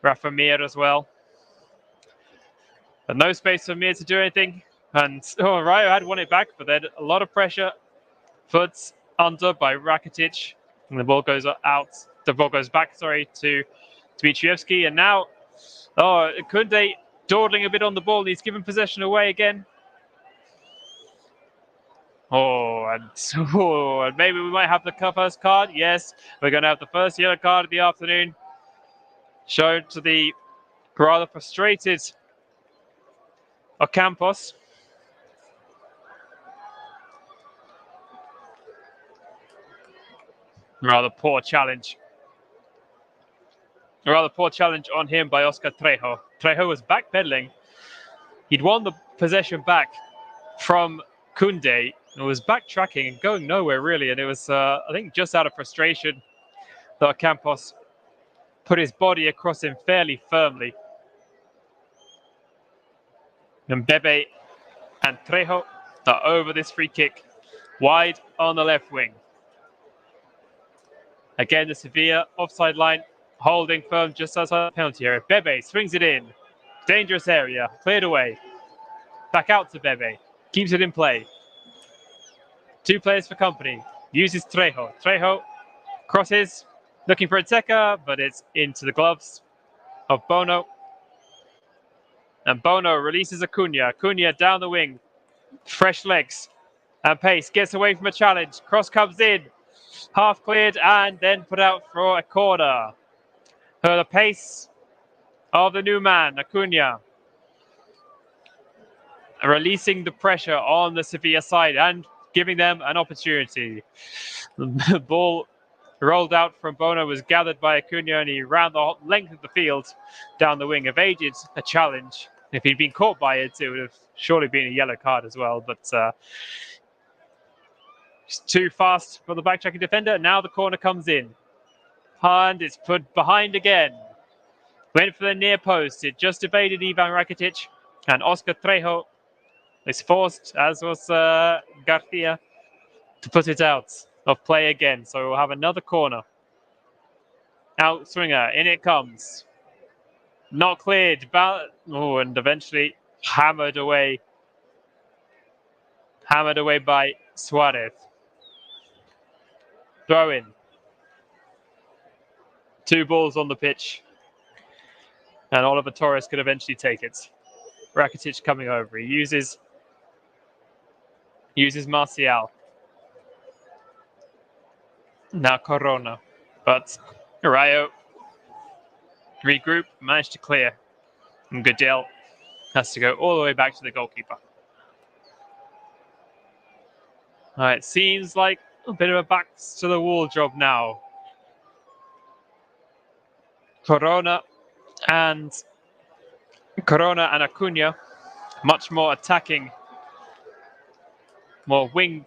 Rafa Mir as well. But no space for Mir to do anything. And Rayo had won it back, but they had a lot of pressure. Foot under by Rakitic. And the ball goes out. The ball goes back, to Dimitrievski. And now, Koundé dawdling a bit on the ball. He's given possession away again. And maybe we might have the first card. Yes, we're going to have the first yellow card of the afternoon. Shown to the rather frustrated Ocampos. Rather poor challenge on him by Oscar Trejo. Trejo was backpedaling. He'd won the possession back from Koundé and was backtracking and going nowhere really. And it was, I think, just out of frustration that Ocampos put his body across him fairly firmly. And Bebe and Trejo are over this free kick, wide on the left wing. Again, the Sevilla offside line holding firm just outside the penalty area. Bebe swings it in. Dangerous area, cleared away. Back out to Bebe, keeps it in play. 2 players for company, uses Trejo. Trejo crosses, looking for Nteka, but it's into the gloves of Bono. And Bono releases Acuna. Acuna down the wing. Fresh legs and pace. Gets away from a challenge. Cross comes in. Half cleared and then put out for a corner. The pace of the new man, Acuna. Releasing the pressure on the Sevilla side and giving them an opportunity. The ball rolled out from Bono, was gathered by Acuna, and he ran the length of the field down the wing, evaded a challenge. If he'd been caught by it, it would have surely been a yellow card as well. But it's too fast for the backtracking defender. Now the corner comes in. And it's put behind again. Went for the near post. It just evaded Ivan Rakitic. And Oscar Trejo is forced, as was Garcia, to put it out of play again. So we'll have another corner. Out swinger. In it comes. Not cleared. And eventually hammered away by Suarez. Throw in. 2 balls on the pitch. And Oliver Torres could eventually take it. Rakitic coming over. He uses Martial. Now Corona. But Rayo regroup, managed to clear. And Goodell has to go all the way back to the goalkeeper. It seems like a bit of a backs to the wall job now. Corona and Acuna, much more attacking,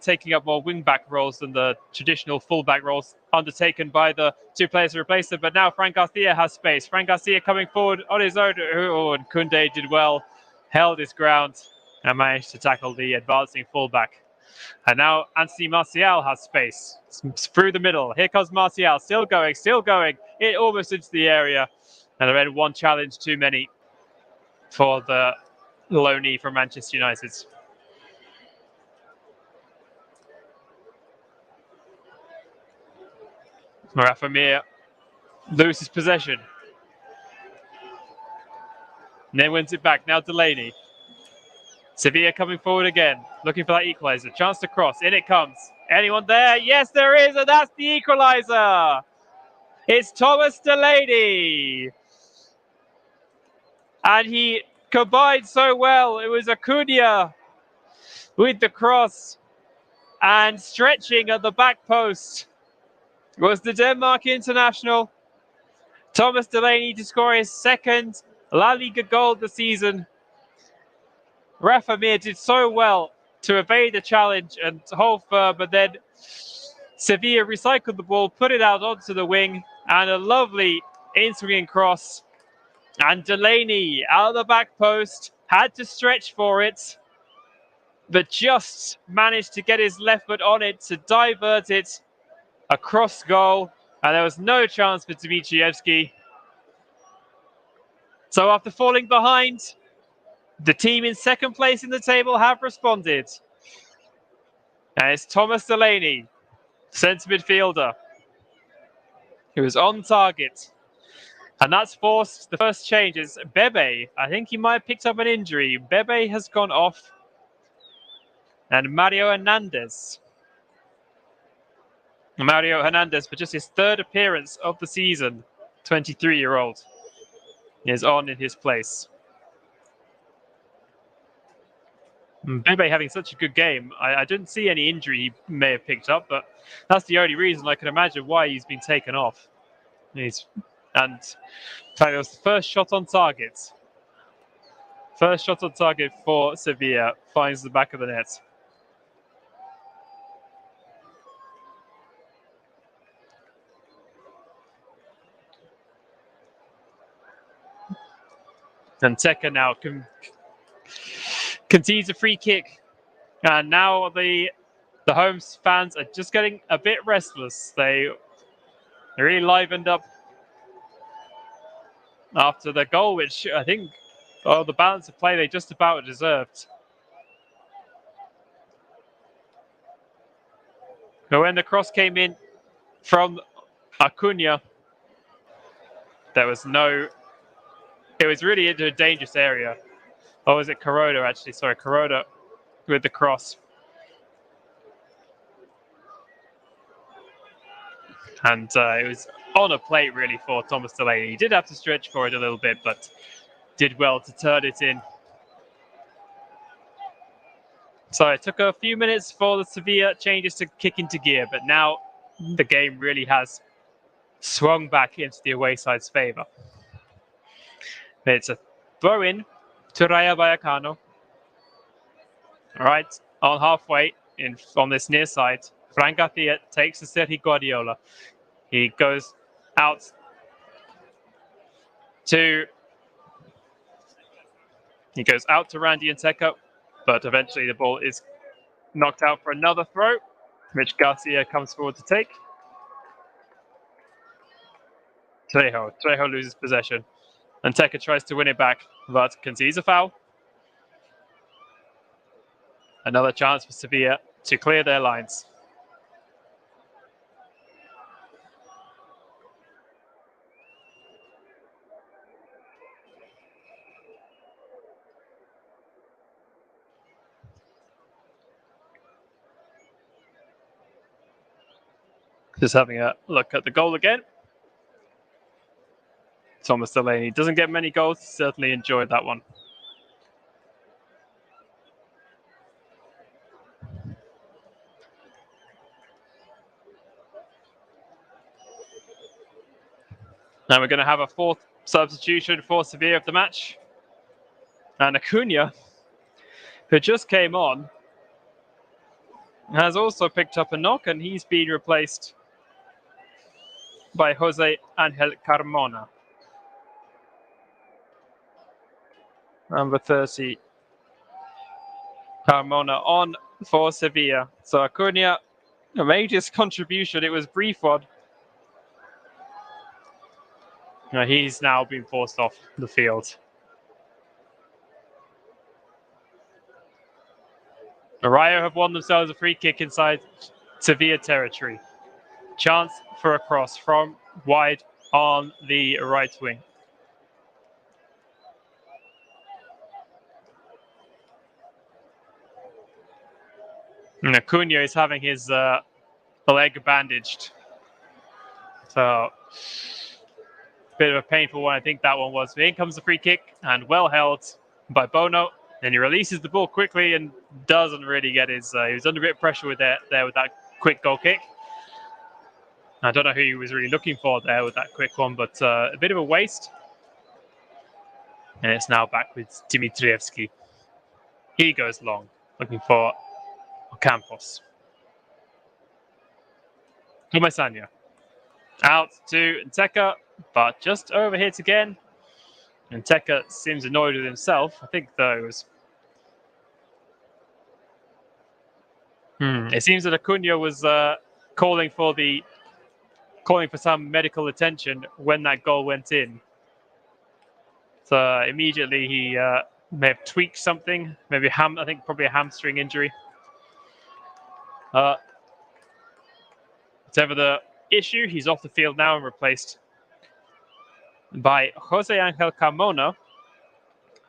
taking up more wing-back roles than the traditional full-back roles undertaken by the two players who replaced them. But now Fran Garcia has space. Fran Garcia coming forward on his own. Oh, and Koundé did well, held his ground, and managed to tackle the advancing full-back. And now Anthony Martial has space. It's through the middle. Here comes Martial, still going. It almost into the area. And there had one challenge too many for the loanee from Manchester United. Rafa Mir loses possession. And then wins it back. Now Delaney. Sevilla coming forward again, looking for that equaliser. Chance to cross. In it comes. Anyone there? Yes, there is, and that's the equaliser. It's Thomas Delaney. And he combined so well. It was Acuna with the cross, and stretching at the back post was the Denmark international, Thomas Delaney, to score his second La Liga goal of the season. Rafa Mir did so well to evade the challenge and hold firm, but then Sevilla recycled the ball, put it out onto the wing, and a lovely in-swinging cross. And Delaney, out of the back post, had to stretch for it, but just managed to get his left foot on it to divert it across goal. And there was no chance for Dmitrievski. So after falling behind, the team in second place in the table have responded. And it's Thomas Delaney, centre midfielder, who is on target. And that's forced the first changes. Bebe, I think he might have picked up an injury. Bebe has gone off. And Mario Hernandez, for just his third appearance of the season, 23-year-old, is on in his place. Bebe having such a good game. I didn't see any injury he may have picked up, but that's the only reason I can imagine why he's been taken off. And it was the first shot on target. First shot on target for Sevilla, finds the back of the net. And Teka now concedes a free kick. And now the home fans are just getting a bit restless. They really livened up after the goal, which I think the balance of play they just about deserved. But when the cross came in from Acuna, it was really into a dangerous area. Or was it Corona, actually? Sorry, Corona with the cross. And it was on a plate, really, for Thomas Delaney. He did have to stretch for it a little bit, but did well to turn it in. So it took a few minutes for the Sevilla changes to kick into gear, but now the game really has swung back into the away side's favour. It's a throw-in to Rayo Vallecano. Right on halfway on this near side. Fran Garcia takes to Sergio Guardiola. He goes out to Randy and Teka, but eventually the ball is knocked out for another throw, which Garcia comes forward to take. Trejo loses possession, and Teka tries to win it back, but concedes a foul. Another chance for Sevilla to clear their lines. Just having a look at the goal again. Thomas Delaney doesn't get many goals, certainly enjoyed that one. And we're going to have a fourth substitution for Sevilla of the match. And Acuna, who just came on, has also picked up a knock, and he's been replaced by Jose Angel Carmona. Number 30. Carmona on for Sevilla. So Acuna made his contribution. It was a brief one. He's now been forced off the field. Rayo have won themselves a free kick inside Sevilla territory. Chance for a cross from wide on the right wing. And Acuna is having his leg bandaged. So, bit of a painful one, I think that one was. But in comes the free kick, and well held by Bono. Then he releases the ball quickly and doesn't really get his... he was under a bit of pressure with that quick goal kick. I don't know who he was really looking for there with that quick one, but a bit of a waste. And it's now back with Dimitrievski. He goes long, looking for Campos. Comesaña. Out to Nteka, but just overhit again. Nteka seems annoyed with himself. I think those. It seems that Acuna was calling for some medical attention when that goal went in. So immediately he may have tweaked something, maybe I think probably a hamstring injury. Whatever the issue, he's off the field now and replaced by Jose Angel Carmona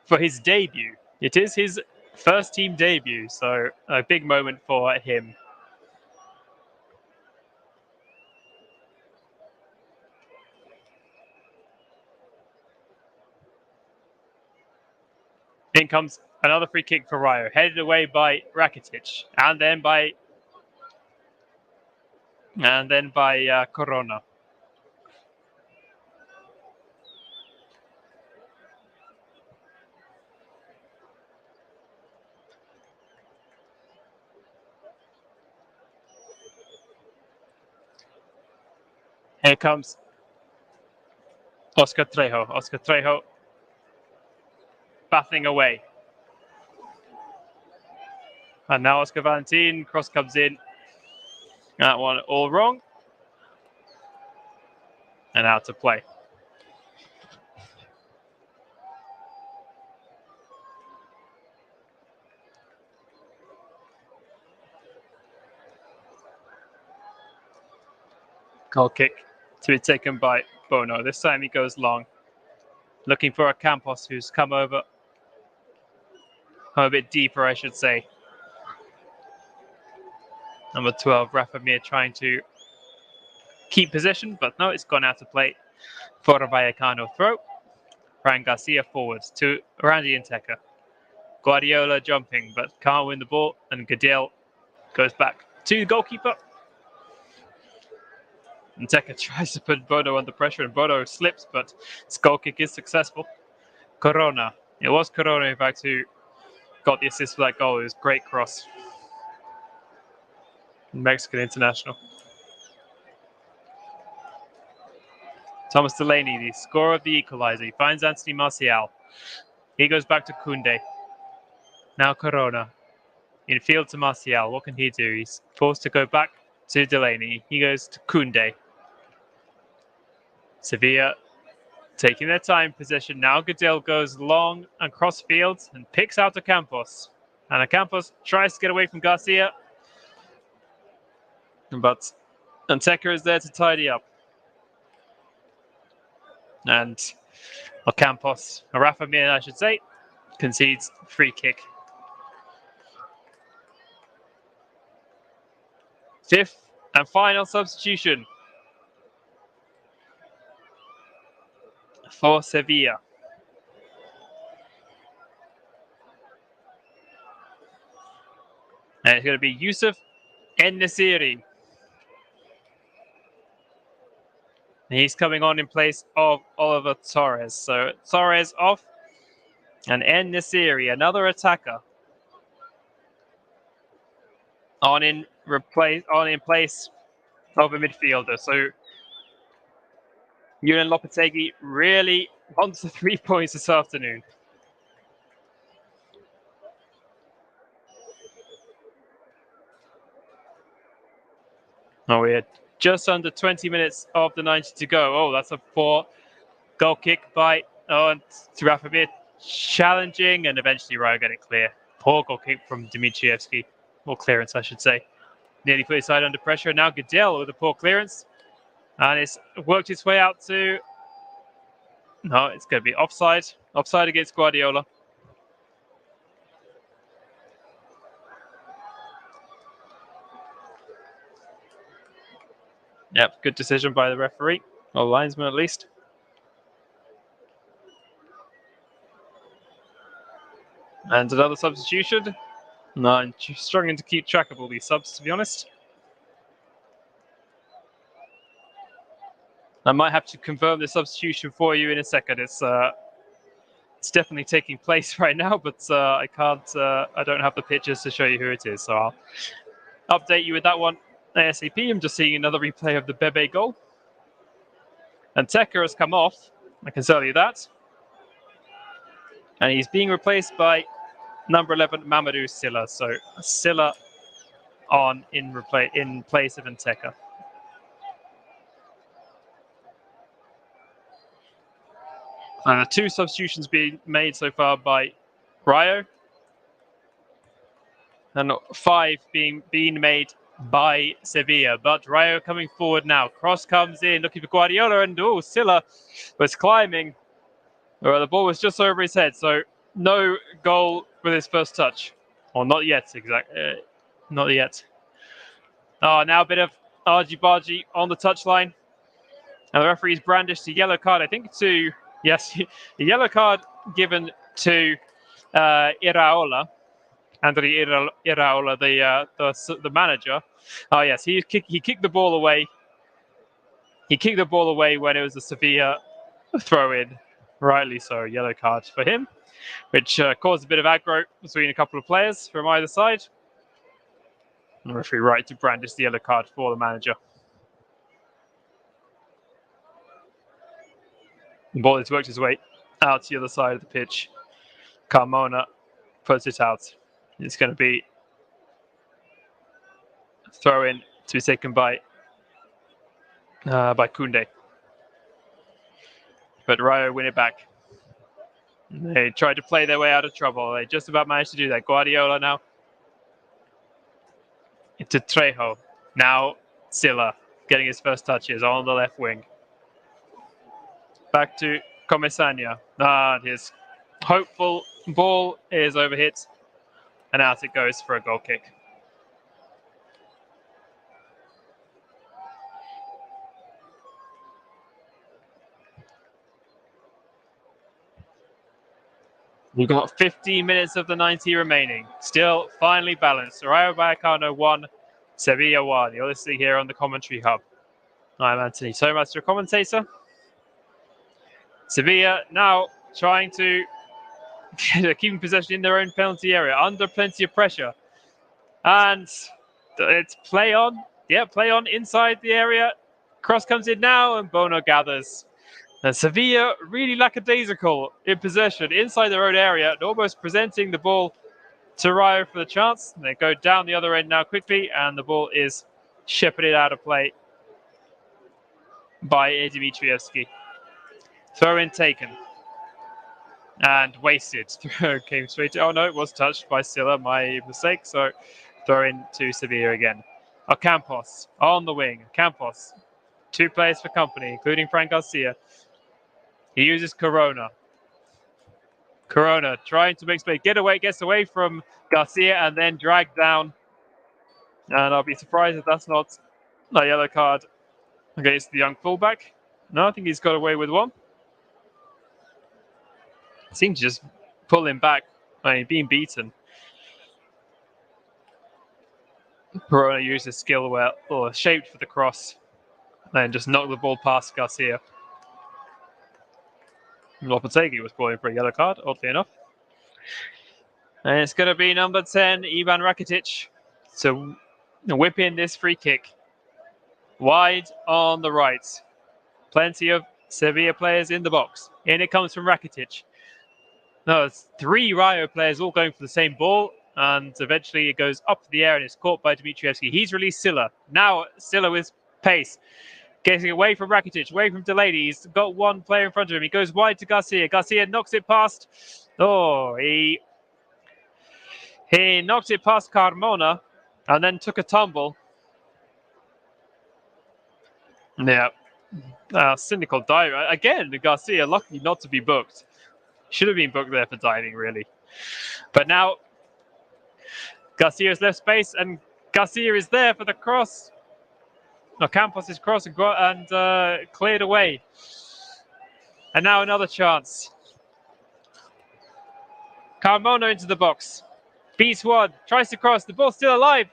for his debut. It is his first team debut, so a big moment for him. In comes another free kick for Rayo, headed away by Rakitic, and then by Corona. Here comes Oscar Trejo. Oscar Trejo battling away. And now Oscar Valentin, cross comes in. That one all wrong. And out to play. Goal kick to be taken by Bono. This time he goes long. Looking for a Campos who's come a bit deeper, I should say. Number 12, Rafa Mir trying to keep possession, but no, it's gone out to play for a Vallecano throw. Ryan Garcia forwards to Randy Nteka. Guardiola jumping, but can't win the ball, and Gadel goes back to the goalkeeper. Nteka tries to put Bono under pressure, and Bono slips, but his goal kick is successful. Corona. It was Corona, in fact, who got the assist for that goal. It was a great cross. Mexican international. Thomas Delaney, the scorer of the equalizer. He finds Anthony Martial. He goes back to Koundé. Now Corona. In field to Martial. What can he do? He's forced to go back to Delaney. He goes to Koundé. Sevilla taking their time possession. Now Gadel goes long and cross field and picks out Campos. And Campos tries to get away from Garcia. But Nteka is there to tidy up. And Campos, Rafa Mir, I should say, concedes free kick. Fifth and final substitution for Sevilla. And it's going to be Yusuf En-Nesyri. He's coming on in place of Oliver Torres. So Torres off, and En-Nesyri, another attacker, on in place of a midfielder. So Julian Lopetegui really wants the 3 points this afternoon. Oh, we're just under 20 minutes of the 90 to go. Oh, that's a poor goal kick by Tirafabir, challenging, and eventually Rayo get it clear. Poor goal kick from Dimitrievski, or clearance, I should say. Nearly put his side under pressure. Now Goodell with a poor clearance, and it's worked its way out to. No, it's going to be offside. Offside against Guardiola. Yep, good decision by the referee, or linesman at least. And another substitution. No, I'm struggling to keep track of all these subs, to be honest. I might have to confirm the substitution for you in a second. It's definitely taking place right now, but I can't. I don't have the pictures to show you who it is, so I'll update you with that one ASAP. I'm just seeing another replay of the Bebe goal, and Tekker has come off. I can tell you that, and he's being replaced by number 11 Mamadou Silla. So Silla on in place of Nteka. Two substitutions being made so far by Rayo, and 5 being made by Sevilla. But Rayo coming forward now. Cross comes in, looking for Guardiola, and Silla was climbing. Well, the ball was just over his head, so no goal with his first touch. Or not yet, exactly. Not yet. Oh, now a bit of argy-bargy on the touchline. And the referee's brandished a yellow card, I think, to... Yes, a yellow card given to Iraola. Andrei Iraola, the manager. Oh, yes, he kicked the ball away. He kicked the ball away when it was a Sevilla throw-in. Rightly so, yellow card for him, which caused a bit of aggro between a couple of players from either side. The referee right to brandish the yellow card for the manager. The ball has worked its way out to the other side of the pitch. Carmona puts it out. It's going to be a throw-in to be taken by Koundé. But Rayo win it back. They tried to play their way out of trouble. They just about managed to do that. Guardiola now into Trejo. Now Silla getting his first touches on the left wing. Back to Comesaña. His hopeful ball is overhit, and out it goes for a goal kick. We've got 15 minutes of the 90 remaining. Still finely balanced. Rayo Vallecano 1, Sevilla 1. You're listening here on the Commentary Hub. I'm Anthony Thomas, your commentator. Sevilla now trying to keep possession in their own penalty area, under plenty of pressure. And it's play on. Yeah, play on inside the area. Cross comes in now, and Bono gathers. And Sevilla really lackadaisical in possession inside their own area, and almost presenting the ball to Rayo for the chance. And they go down the other end now quickly, and the ball is shepherded out of play by Dimitrievski. Throw in taken. And wasted. Throw came straight to... Oh no, it was touched by Silla, my mistake. So throw in to Sevilla again. Campos on the wing. Campos. 2 players for company, including Frank Garcia. He uses Corona. Corona trying to make space. Gets away from Garcia and then dragged down. And I'll be surprised if that's not a yellow card against the young fullback. No, I think he's got away with one. Seemed to just pull him back. I mean, being beaten. Corona used his skill well, or shaped for the cross. and just knocked the ball past Garcia. Lopetegui was calling for a yellow card, oddly enough. And it's going to be number 10, Ivan Rakitic, to whip in this free kick. Wide on the right. Plenty of Sevilla players in the box. In it comes from Rakitic. No, it's 3 Rayo players all going for the same ball, and eventually it goes up the air and is caught by Dmitrievski. He's released Silla. Now Silla with pace. Getting away from Rakitic, away from Delaney. He's got one player in front of him. He goes wide to Garcia. Garcia knocks it past. Oh, he knocked it past Carmona and then took a tumble. Yeah. Cynical dive. Again, Garcia lucky not to be booked. Should have been booked there for diving, really. But now Garcia's left space, and Garcia is there for the cross. No, Campos is crossed and cleared away. And now another chance. Carmona into the box. Beats one, tries to cross. The ball's still alive.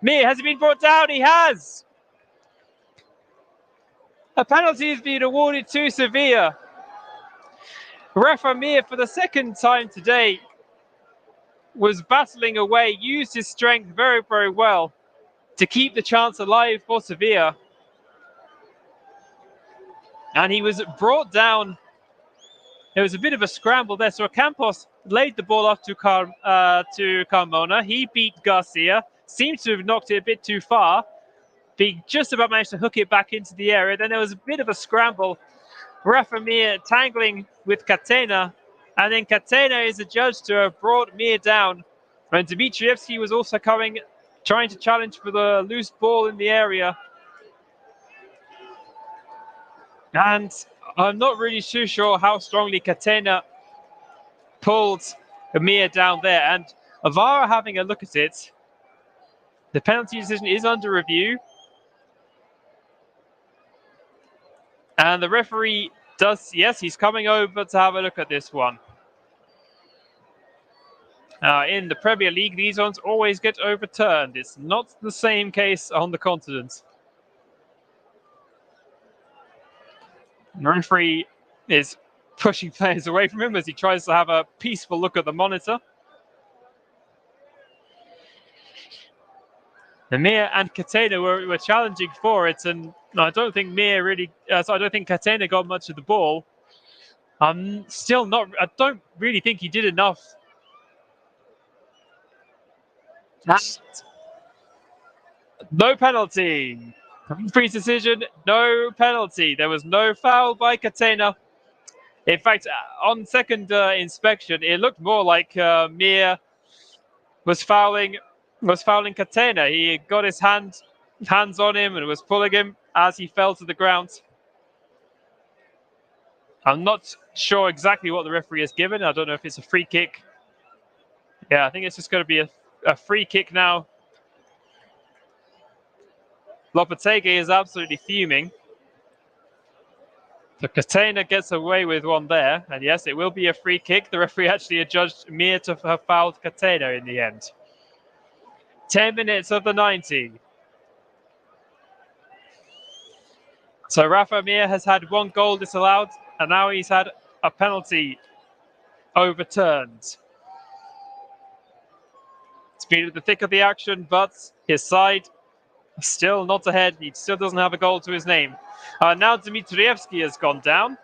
Mir, has he been brought down? He has. A penalty has been awarded to Sevilla. Rafa Mir, for the second time today, was battling away, used his strength very, very well to keep the chance alive for Sevilla. And he was brought down. There was a bit of a scramble there. So Campos laid the ball off to Carmona. He beat Garcia. Seems to have knocked it a bit too far. He just about managed to hook it back into the area. Then there was a bit of a scramble. Rafa Mir tangling with Catena. And then Catena is adjudged to have brought Mir down. And Dmitrievski was also coming, trying to challenge for the loose ball in the area. And I'm not really too sure how strongly Catena pulled Mir down there. And Avara having a look at it. The penalty decision is under review. And the referee does, yes, he's coming over to have a look at this one. In the Premier League, these ones always get overturned. It's not the same case on the continent. The referee is pushing players away from him as he tries to have a peaceful look at the monitor. The Mir and Catena were challenging for it, and I don't think Mir really. I don't think Catena got much of the ball. I don't really think he did enough. No penalty. Referee's decision, no penalty. There was no foul by Catena. In fact, on second inspection, it looked more like Mir was fouling Catena. He got his hands on him and was pulling him as he fell to the ground. I'm not sure exactly what the referee has given. I don't know if it's a free kick. Yeah, I think it's just going to be a free kick now. Lopetegui is absolutely fuming. So Catena gets away with one there. And yes, it will be a free kick. The referee actually adjudged Mir to have fouled Catena in the end. 10 minutes of the 90. So Rafa Mir has had one goal disallowed, and now he's had a penalty overturned. It's been at the thick of the action, but his side still not ahead. He still doesn't have a goal to his name. Now Dmitrievski has gone down.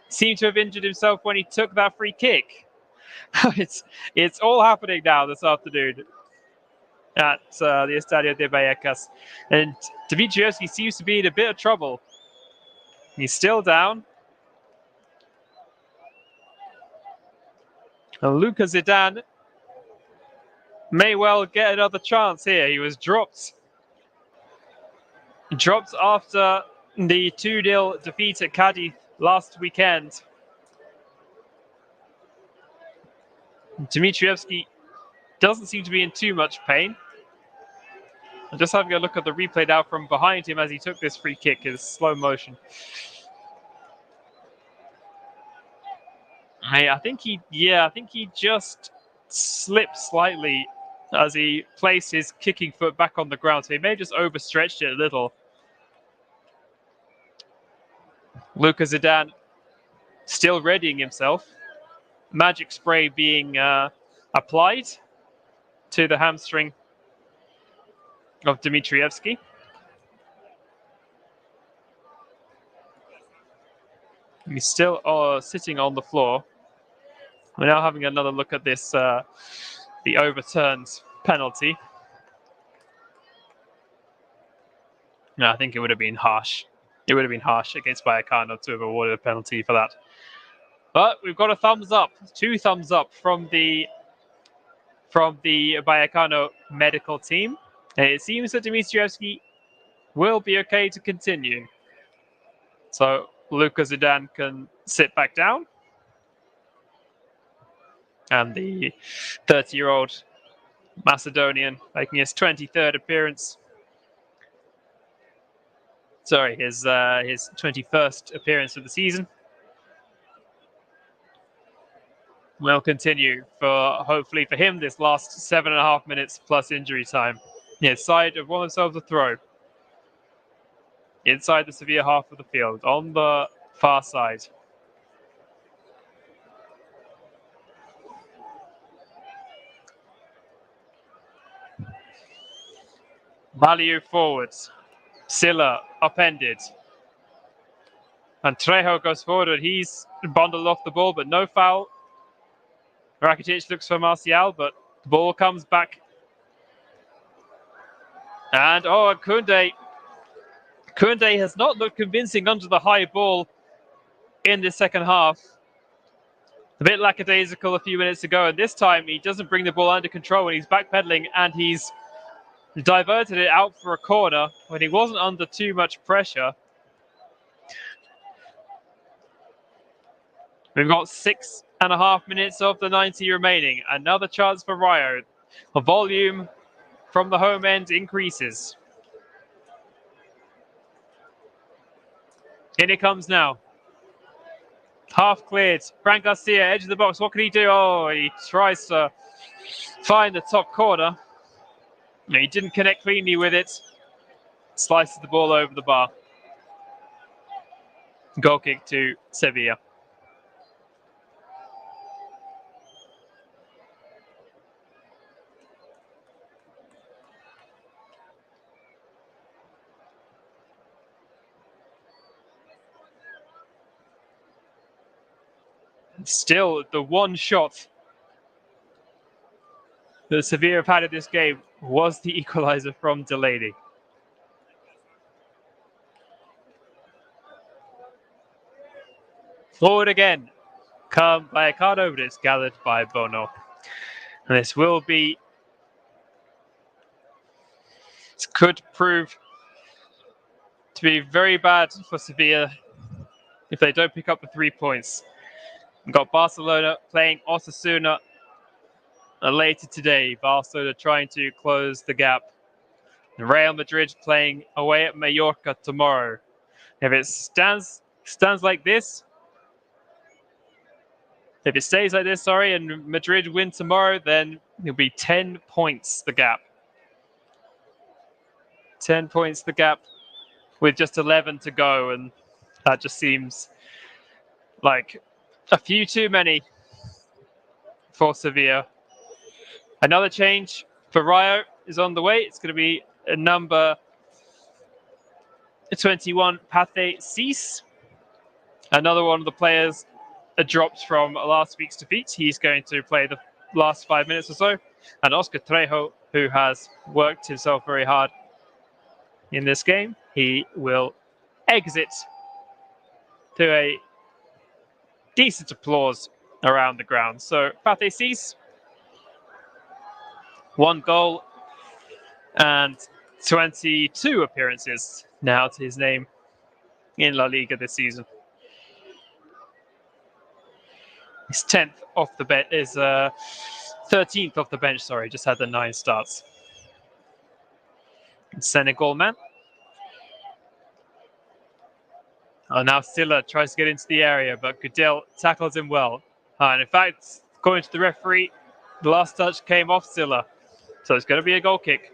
Seemed to have injured himself when he took that free kick. It's all happening now this afternoon at the Estadio de Vallecas. And Dmitrievski seems to be in a bit of trouble. He's still down. And Luka Zidane may well get another chance here. He was dropped after the 2-0 defeat at Cadiz last weekend. Dmitrievski doesn't seem to be in too much pain. I'm just having a look at the replay now from behind him as he took this free kick in slow motion. I think he just slipped slightly as he placed his kicking foot back on the ground. So he may have just overstretched it a little. Lucas Zidane still readying himself. Magic spray being applied to the hamstring of Dmitrievski. He's still sitting on the floor. We're now having another look at this, the overturned penalty. No, I think it would have been harsh. It would have been harsh against Vallecano to have awarded a penalty for that. But we've got a thumbs up, 2 thumbs up from the Vallecano medical team. And it seems that Dmitrievski will be okay to continue. So Lucas Zidane can sit back down. And the 30-year-old Macedonian making his 23rd appearance. Sorry, his 21st appearance of the season. Will continue for, hopefully for him, this last 7.5 minutes plus injury time. Inside of one themselves a throw. Inside the Sevilla half of the field, on the far side. Value forwards. Silla upended. And Trejo goes forward. He's bundled off the ball, but no foul. Rakitic looks for Martial, but the ball comes back. And Koundé. Koundé has not looked convincing under the high ball in the second half. A bit lackadaisical a few minutes ago, and this time he doesn't bring the ball under control and he's backpedaling and he's diverted it out for a corner when he wasn't under too much pressure. We've got 6.5 minutes of the 90 remaining. Another chance for Rayo. The volume from the home end increases. In it comes now. Half cleared. Fran Garcia, edge of the box. What can he do? Oh, he tries to find the top corner. No, he didn't connect cleanly with it. Slices the ball over the bar. Goal kick to Sevilla. Still, the one shot that Sevilla have had in this game was the equaliser from Delaney. Forward again. Come Vallecano, but it's gathered by Bono. And this will be... This could prove to be very bad for Sevilla if they don't pick up the 3 points. We've got Barcelona playing Osasuna later today. Barcelona trying to close the gap. And Real Madrid playing away at Mallorca tomorrow. If it stands like this, if it stays like this, and Madrid win tomorrow, then it'll be 10 points the gap. 10 points the gap with just 11 to go, and that just seems like a few too many for Sevilla. Another change for Rayo is on the way. It's going to be a number 21, Pathé Cis. Another one of the players dropped from last week's defeat. He's going to play the last 5 minutes or so. And Oscar Trejo, who has worked himself very hard in this game, he will exit to a decent applause around the ground. So Pathé Cis, 1 goal and 22 appearances now to his name in La Liga this season. His 10th off the bench is 13th off the bench. Sorry, just had the 9 starts. Senegal man. Now Silla tries to get into the area, but Goodell tackles him well. And in fact, according to the referee, the last touch came off Silla. So it's going to be a goal kick.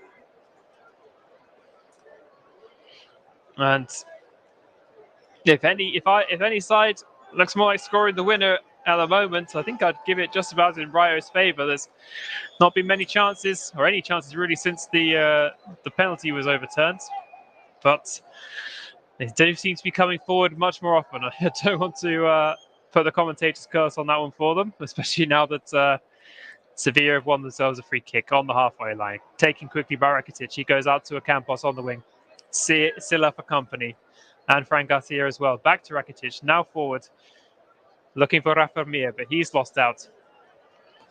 And If any side looks more like scoring the winner at the moment, I think I'd give it just about in Rayo's favour. There's not been many chances, or any chances really, since the penalty was overturned. But they do seem to be coming forward much more often. I don't want to put the commentator's curse on that one for them, especially now that Sevilla have won themselves a free kick on the halfway line. Taken quickly by Rakitic. He goes out to Ocampos on the wing. Silla for company. And Fran Garcia as well. Back to Rakitic. Now forward. Looking for Rafa Mir, but he's lost out.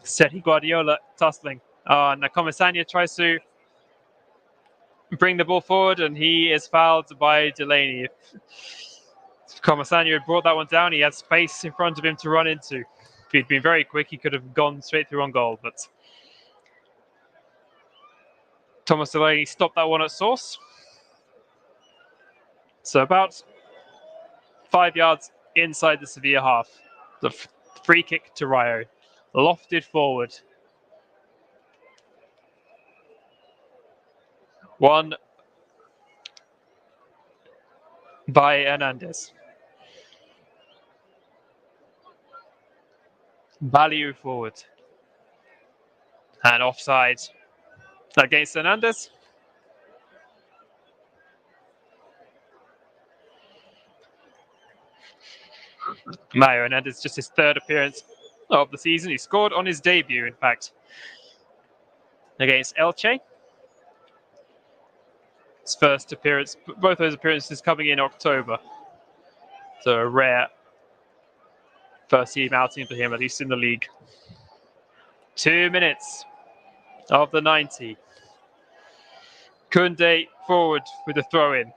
Sergio Guardiola tussling. And Comesaña tries to bring the ball forward, and he is fouled by Delaney. If Comesaña had brought that one down, he had space in front of him to run into. If he'd been very quick, he could have gone straight through on goal, but Thomas Delaney stopped that one at source. So about 5 yards inside the Sevilla half. The free kick to Rayo. Lofted forward. One by Hernandez. Value forward. And offside against Hernandez. Mario Hernandez, just his third appearance of the season. He scored on his debut, in fact, against Elche. His first appearance, both those appearances coming in October. So a rare first team outing for him, at least in the league. 2 minutes of the 90. Koundé forward with a throw-in.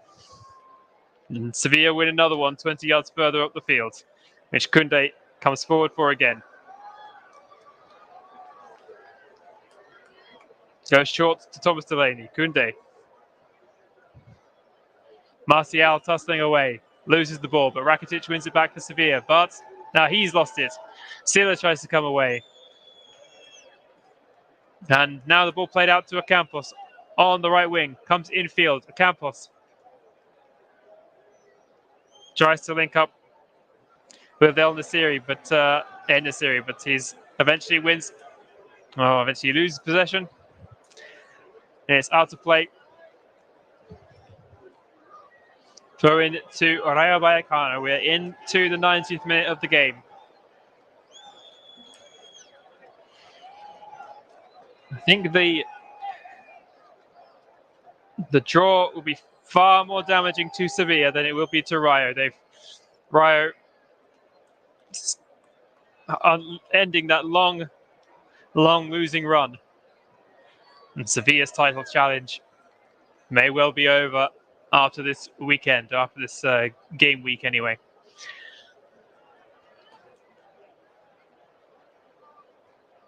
And Sevilla win another one 20 yards further up the field, which Koundé comes forward for again. Goes short to Thomas Delaney. Koundé. Martial tussling away. Loses the ball, but Rakitic wins it back for Sevilla. But now he's lost it. Silla tries to come away. And now the ball played out to Ocampos on the right wing. Comes infield. Ocampos tries to link up with El Nasiri, but he's eventually wins. Oh, eventually loses possession. And it's out of play. Throw in to Rayo Vallecano. We're into the 90th minute of the game. I think the draw will be far more damaging to Sevilla than it will be to Rayo. Rayo ending that long losing run. And Sevilla's title challenge may well be over after this weekend, after this game week anyway.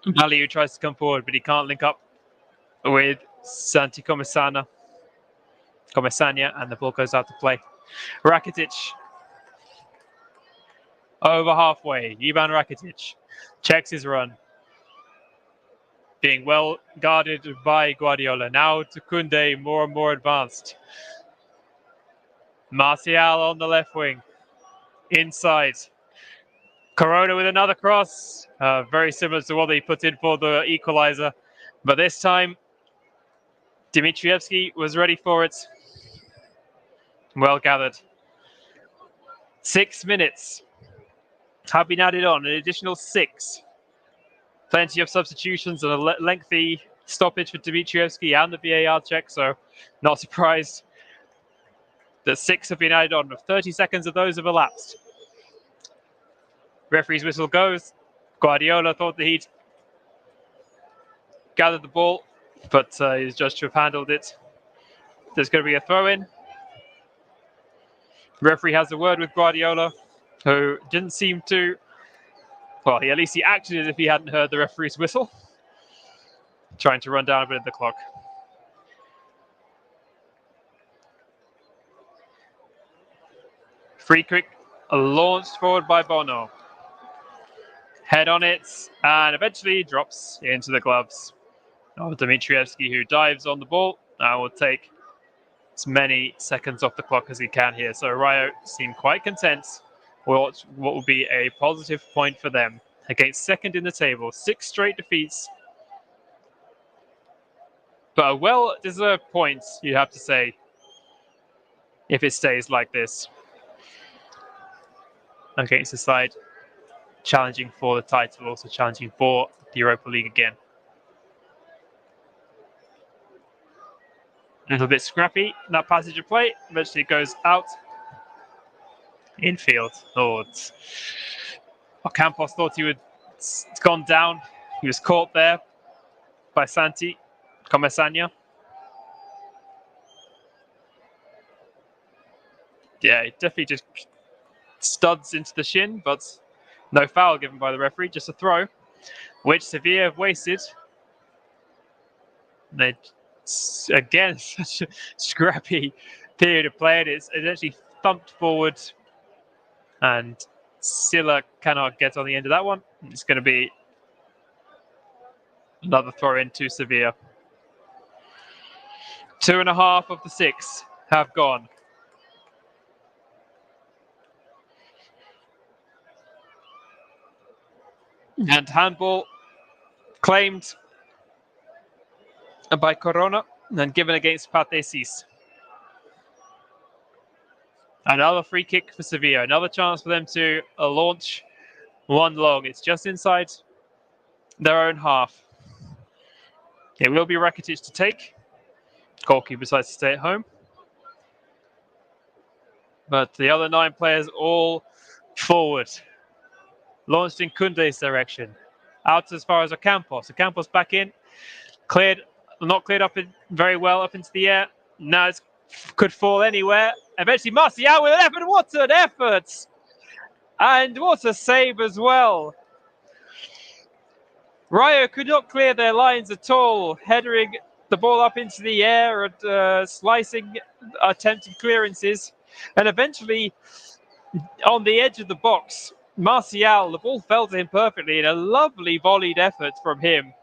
Aliu tries to come forward, but he can't link up with Santi Comesaña, and the ball goes out to play. Rakitic over halfway. Ivan Rakitic checks his run. Being well guarded by Guardiola. Now to Koundé, more and more advanced. Martial on the left wing. Inside. Corona with another cross. Very similar to what they put in for the equalizer. But this time, Dimitrievski was ready for it. Well gathered. 6 minutes have been added on, an additional 6. Plenty of substitutions and a lengthy stoppage for Dimitrievski and the VAR check, so not surprised that 6 have been added on. 30 seconds of those have elapsed. Referee's whistle goes. Guardiola thought that he'd gathered the ball, but he's judged to have handled it. There's going to be a throw-in. Referee has a word with Guardiola, who didn't seem to... Well, at least he acted as if he hadn't heard the referee's whistle. Trying to run down a bit of the clock. Free kick launched forward by Bono. Head on it, and eventually drops into the gloves of Dimitrievski, who dives on the ball and will take as many seconds off the clock as he can here. So Rayo seem quite content with what will be a positive point for them against second in the table. 6 straight defeats. But a well-deserved point, you have to say, if it stays like this. Against the side challenging for the title, also challenging for the Europa League again. A little bit scrappy, that passage of play. Eventually goes out. Infield. Campos thought he would gone down. He was caught there by Santi Comesaña. Yeah, he definitely just studs into the shin, but no foul given by the referee, just a throw, which Sevilla have wasted. They, again, such a scrappy period of play. It's actually thumped forward, and Silla cannot get on the end of that one. It's going to be another throw into Sevilla. 2.5 of the 6 have gone. And handball claimed by Corona and given against Patesis. Another free kick for Sevilla. Another chance for them to launch one long. It's just inside their own half. It will be Rakitic to take. Goalkeeper decides to stay at home. But the other 9 players all forward. Launched in Koundé's direction. Out as far as Ocampos. Ocampos back in. Not cleared up very well up into the air. Now it could fall anywhere. Eventually Martial with an effort. What an effort! And what a save as well. Rayo could not clear their lines at all, headering the ball up into the air and slicing attempted clearances. And eventually, on the edge of the box, Martial, the ball fell to him perfectly in a lovely volleyed effort from him.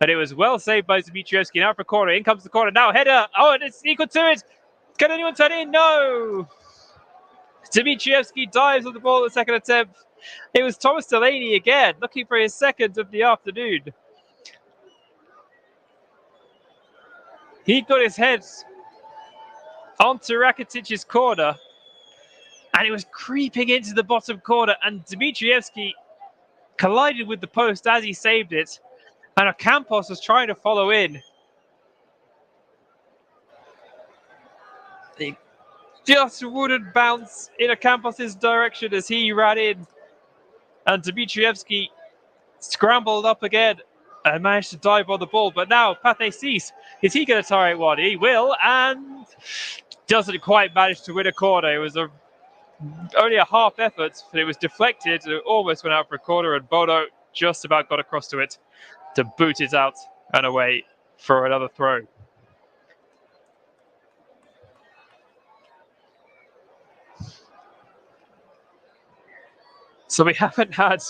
And it was well saved by Dmitrievski. Now for a corner. In comes the corner. Now header. Oh, and it's equal to it. Can anyone turn in? No. Dmitrievski dives on the ball at the second attempt. It was Thomas Delaney again, looking for his second of the afternoon. He got his head onto Rakitic's corner, and it was creeping into the bottom corner, and Dmitrievski collided with the post as he saved it, and Ocampos was trying to follow in. He just wouldn't bounce in Ocampos' direction as he ran in, and Dmitrievski scrambled up again and managed to dive on the ball. But now Patesis, is he going to try it one? He will, and doesn't quite manage to win a corner. It was only a half effort, but it was deflected. It almost went out for a corner, and Bono just about got across to it to boot it out and away for another throw. So we haven't had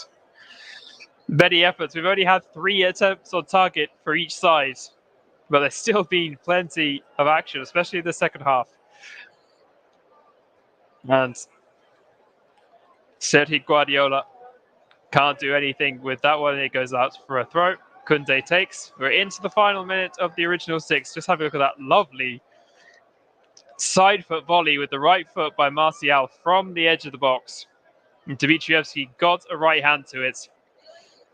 many efforts. We've only had 3 attempts on target for each side, but there's still been plenty of action, especially in the second half. And Sergio Guardiola can't do anything with that one. It goes out for a throw. Koundé takes. We're into the final minute of the original 6. Just have a look at that lovely side foot volley with the right foot by Martial from the edge of the box. And Dmitrievski got a right hand to it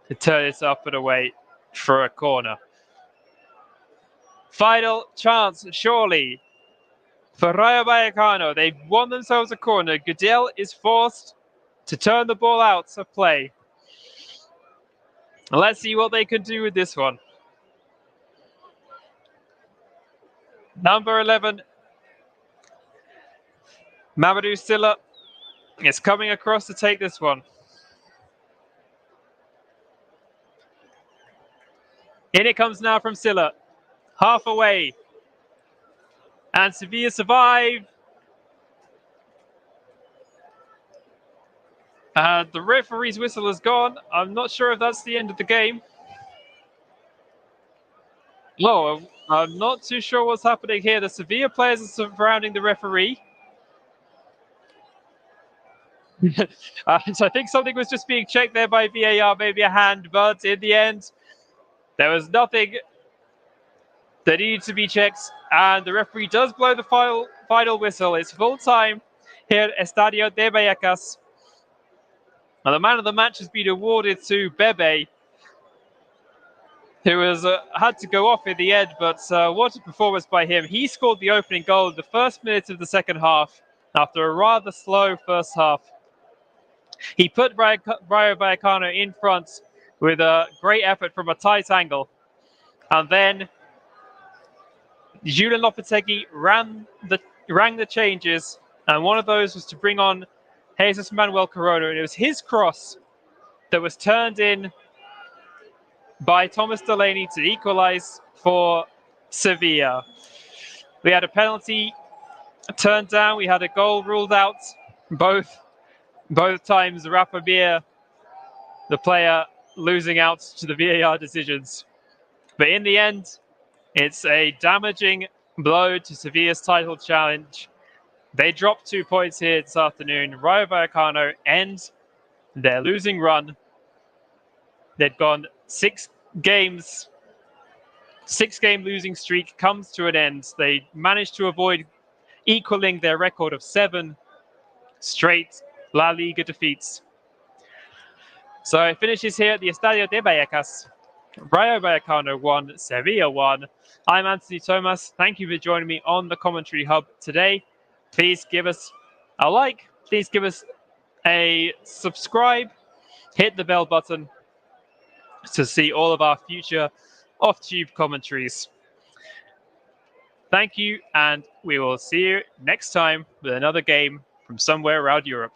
to turn it up and away for a corner. Final chance, surely, for Rayo Vallecano. They've won themselves a corner. Goodell is forced to turn the ball out of play. Let's see what they can do with this one. Number 11, Mamadou Silla is coming across to take this one. In it comes now from Silla. Half away. And Sevilla survive. The referee's whistle has gone. I'm not sure if that's the end of the game. Oh, I'm not too sure what's happening here. The Sevilla players are surrounding the referee. So I think something was just being checked there by VAR, maybe a hand, but in the end, there was nothing that needed to be checked, and the referee does blow the final whistle. It's full time here at Estadio de Vallecas. And the man of the match has been awarded to Bebe, who was had to go off in the end, but what a performance by him. He scored the opening goal in the first minute of the second half after a rather slow first half. He put Rayo Vallecano in front with a great effort from a tight angle. And then Julian Lopetegui rang the changes, and one of those was to bring on Jesus Manuel Corona, and it was his cross that was turned in by Thomas Delaney to equalise for Sevilla. We had a penalty turned down, we had a goal ruled out. Both times, Rafa Mir, the player, losing out to the VAR decisions. But in the end, it's a damaging blow to Sevilla's title challenge. They dropped 2 points here this afternoon. Rayo Vallecano ends their losing run. They'd gone 6-game losing streak comes to an end. They managed to avoid equaling their record of 7 straight La Liga defeats. So it finishes here at the Estadio de Vallecas. Rayo Vallecano 1, Sevilla 1. I'm Anthony Thomas. Thank you for joining me on the Commentary Hub today. Please give us a like. Please give us a subscribe. Hit the bell button to see all of our future off-tube commentaries. Thank you, and we will see you next time with another game from somewhere around Europe.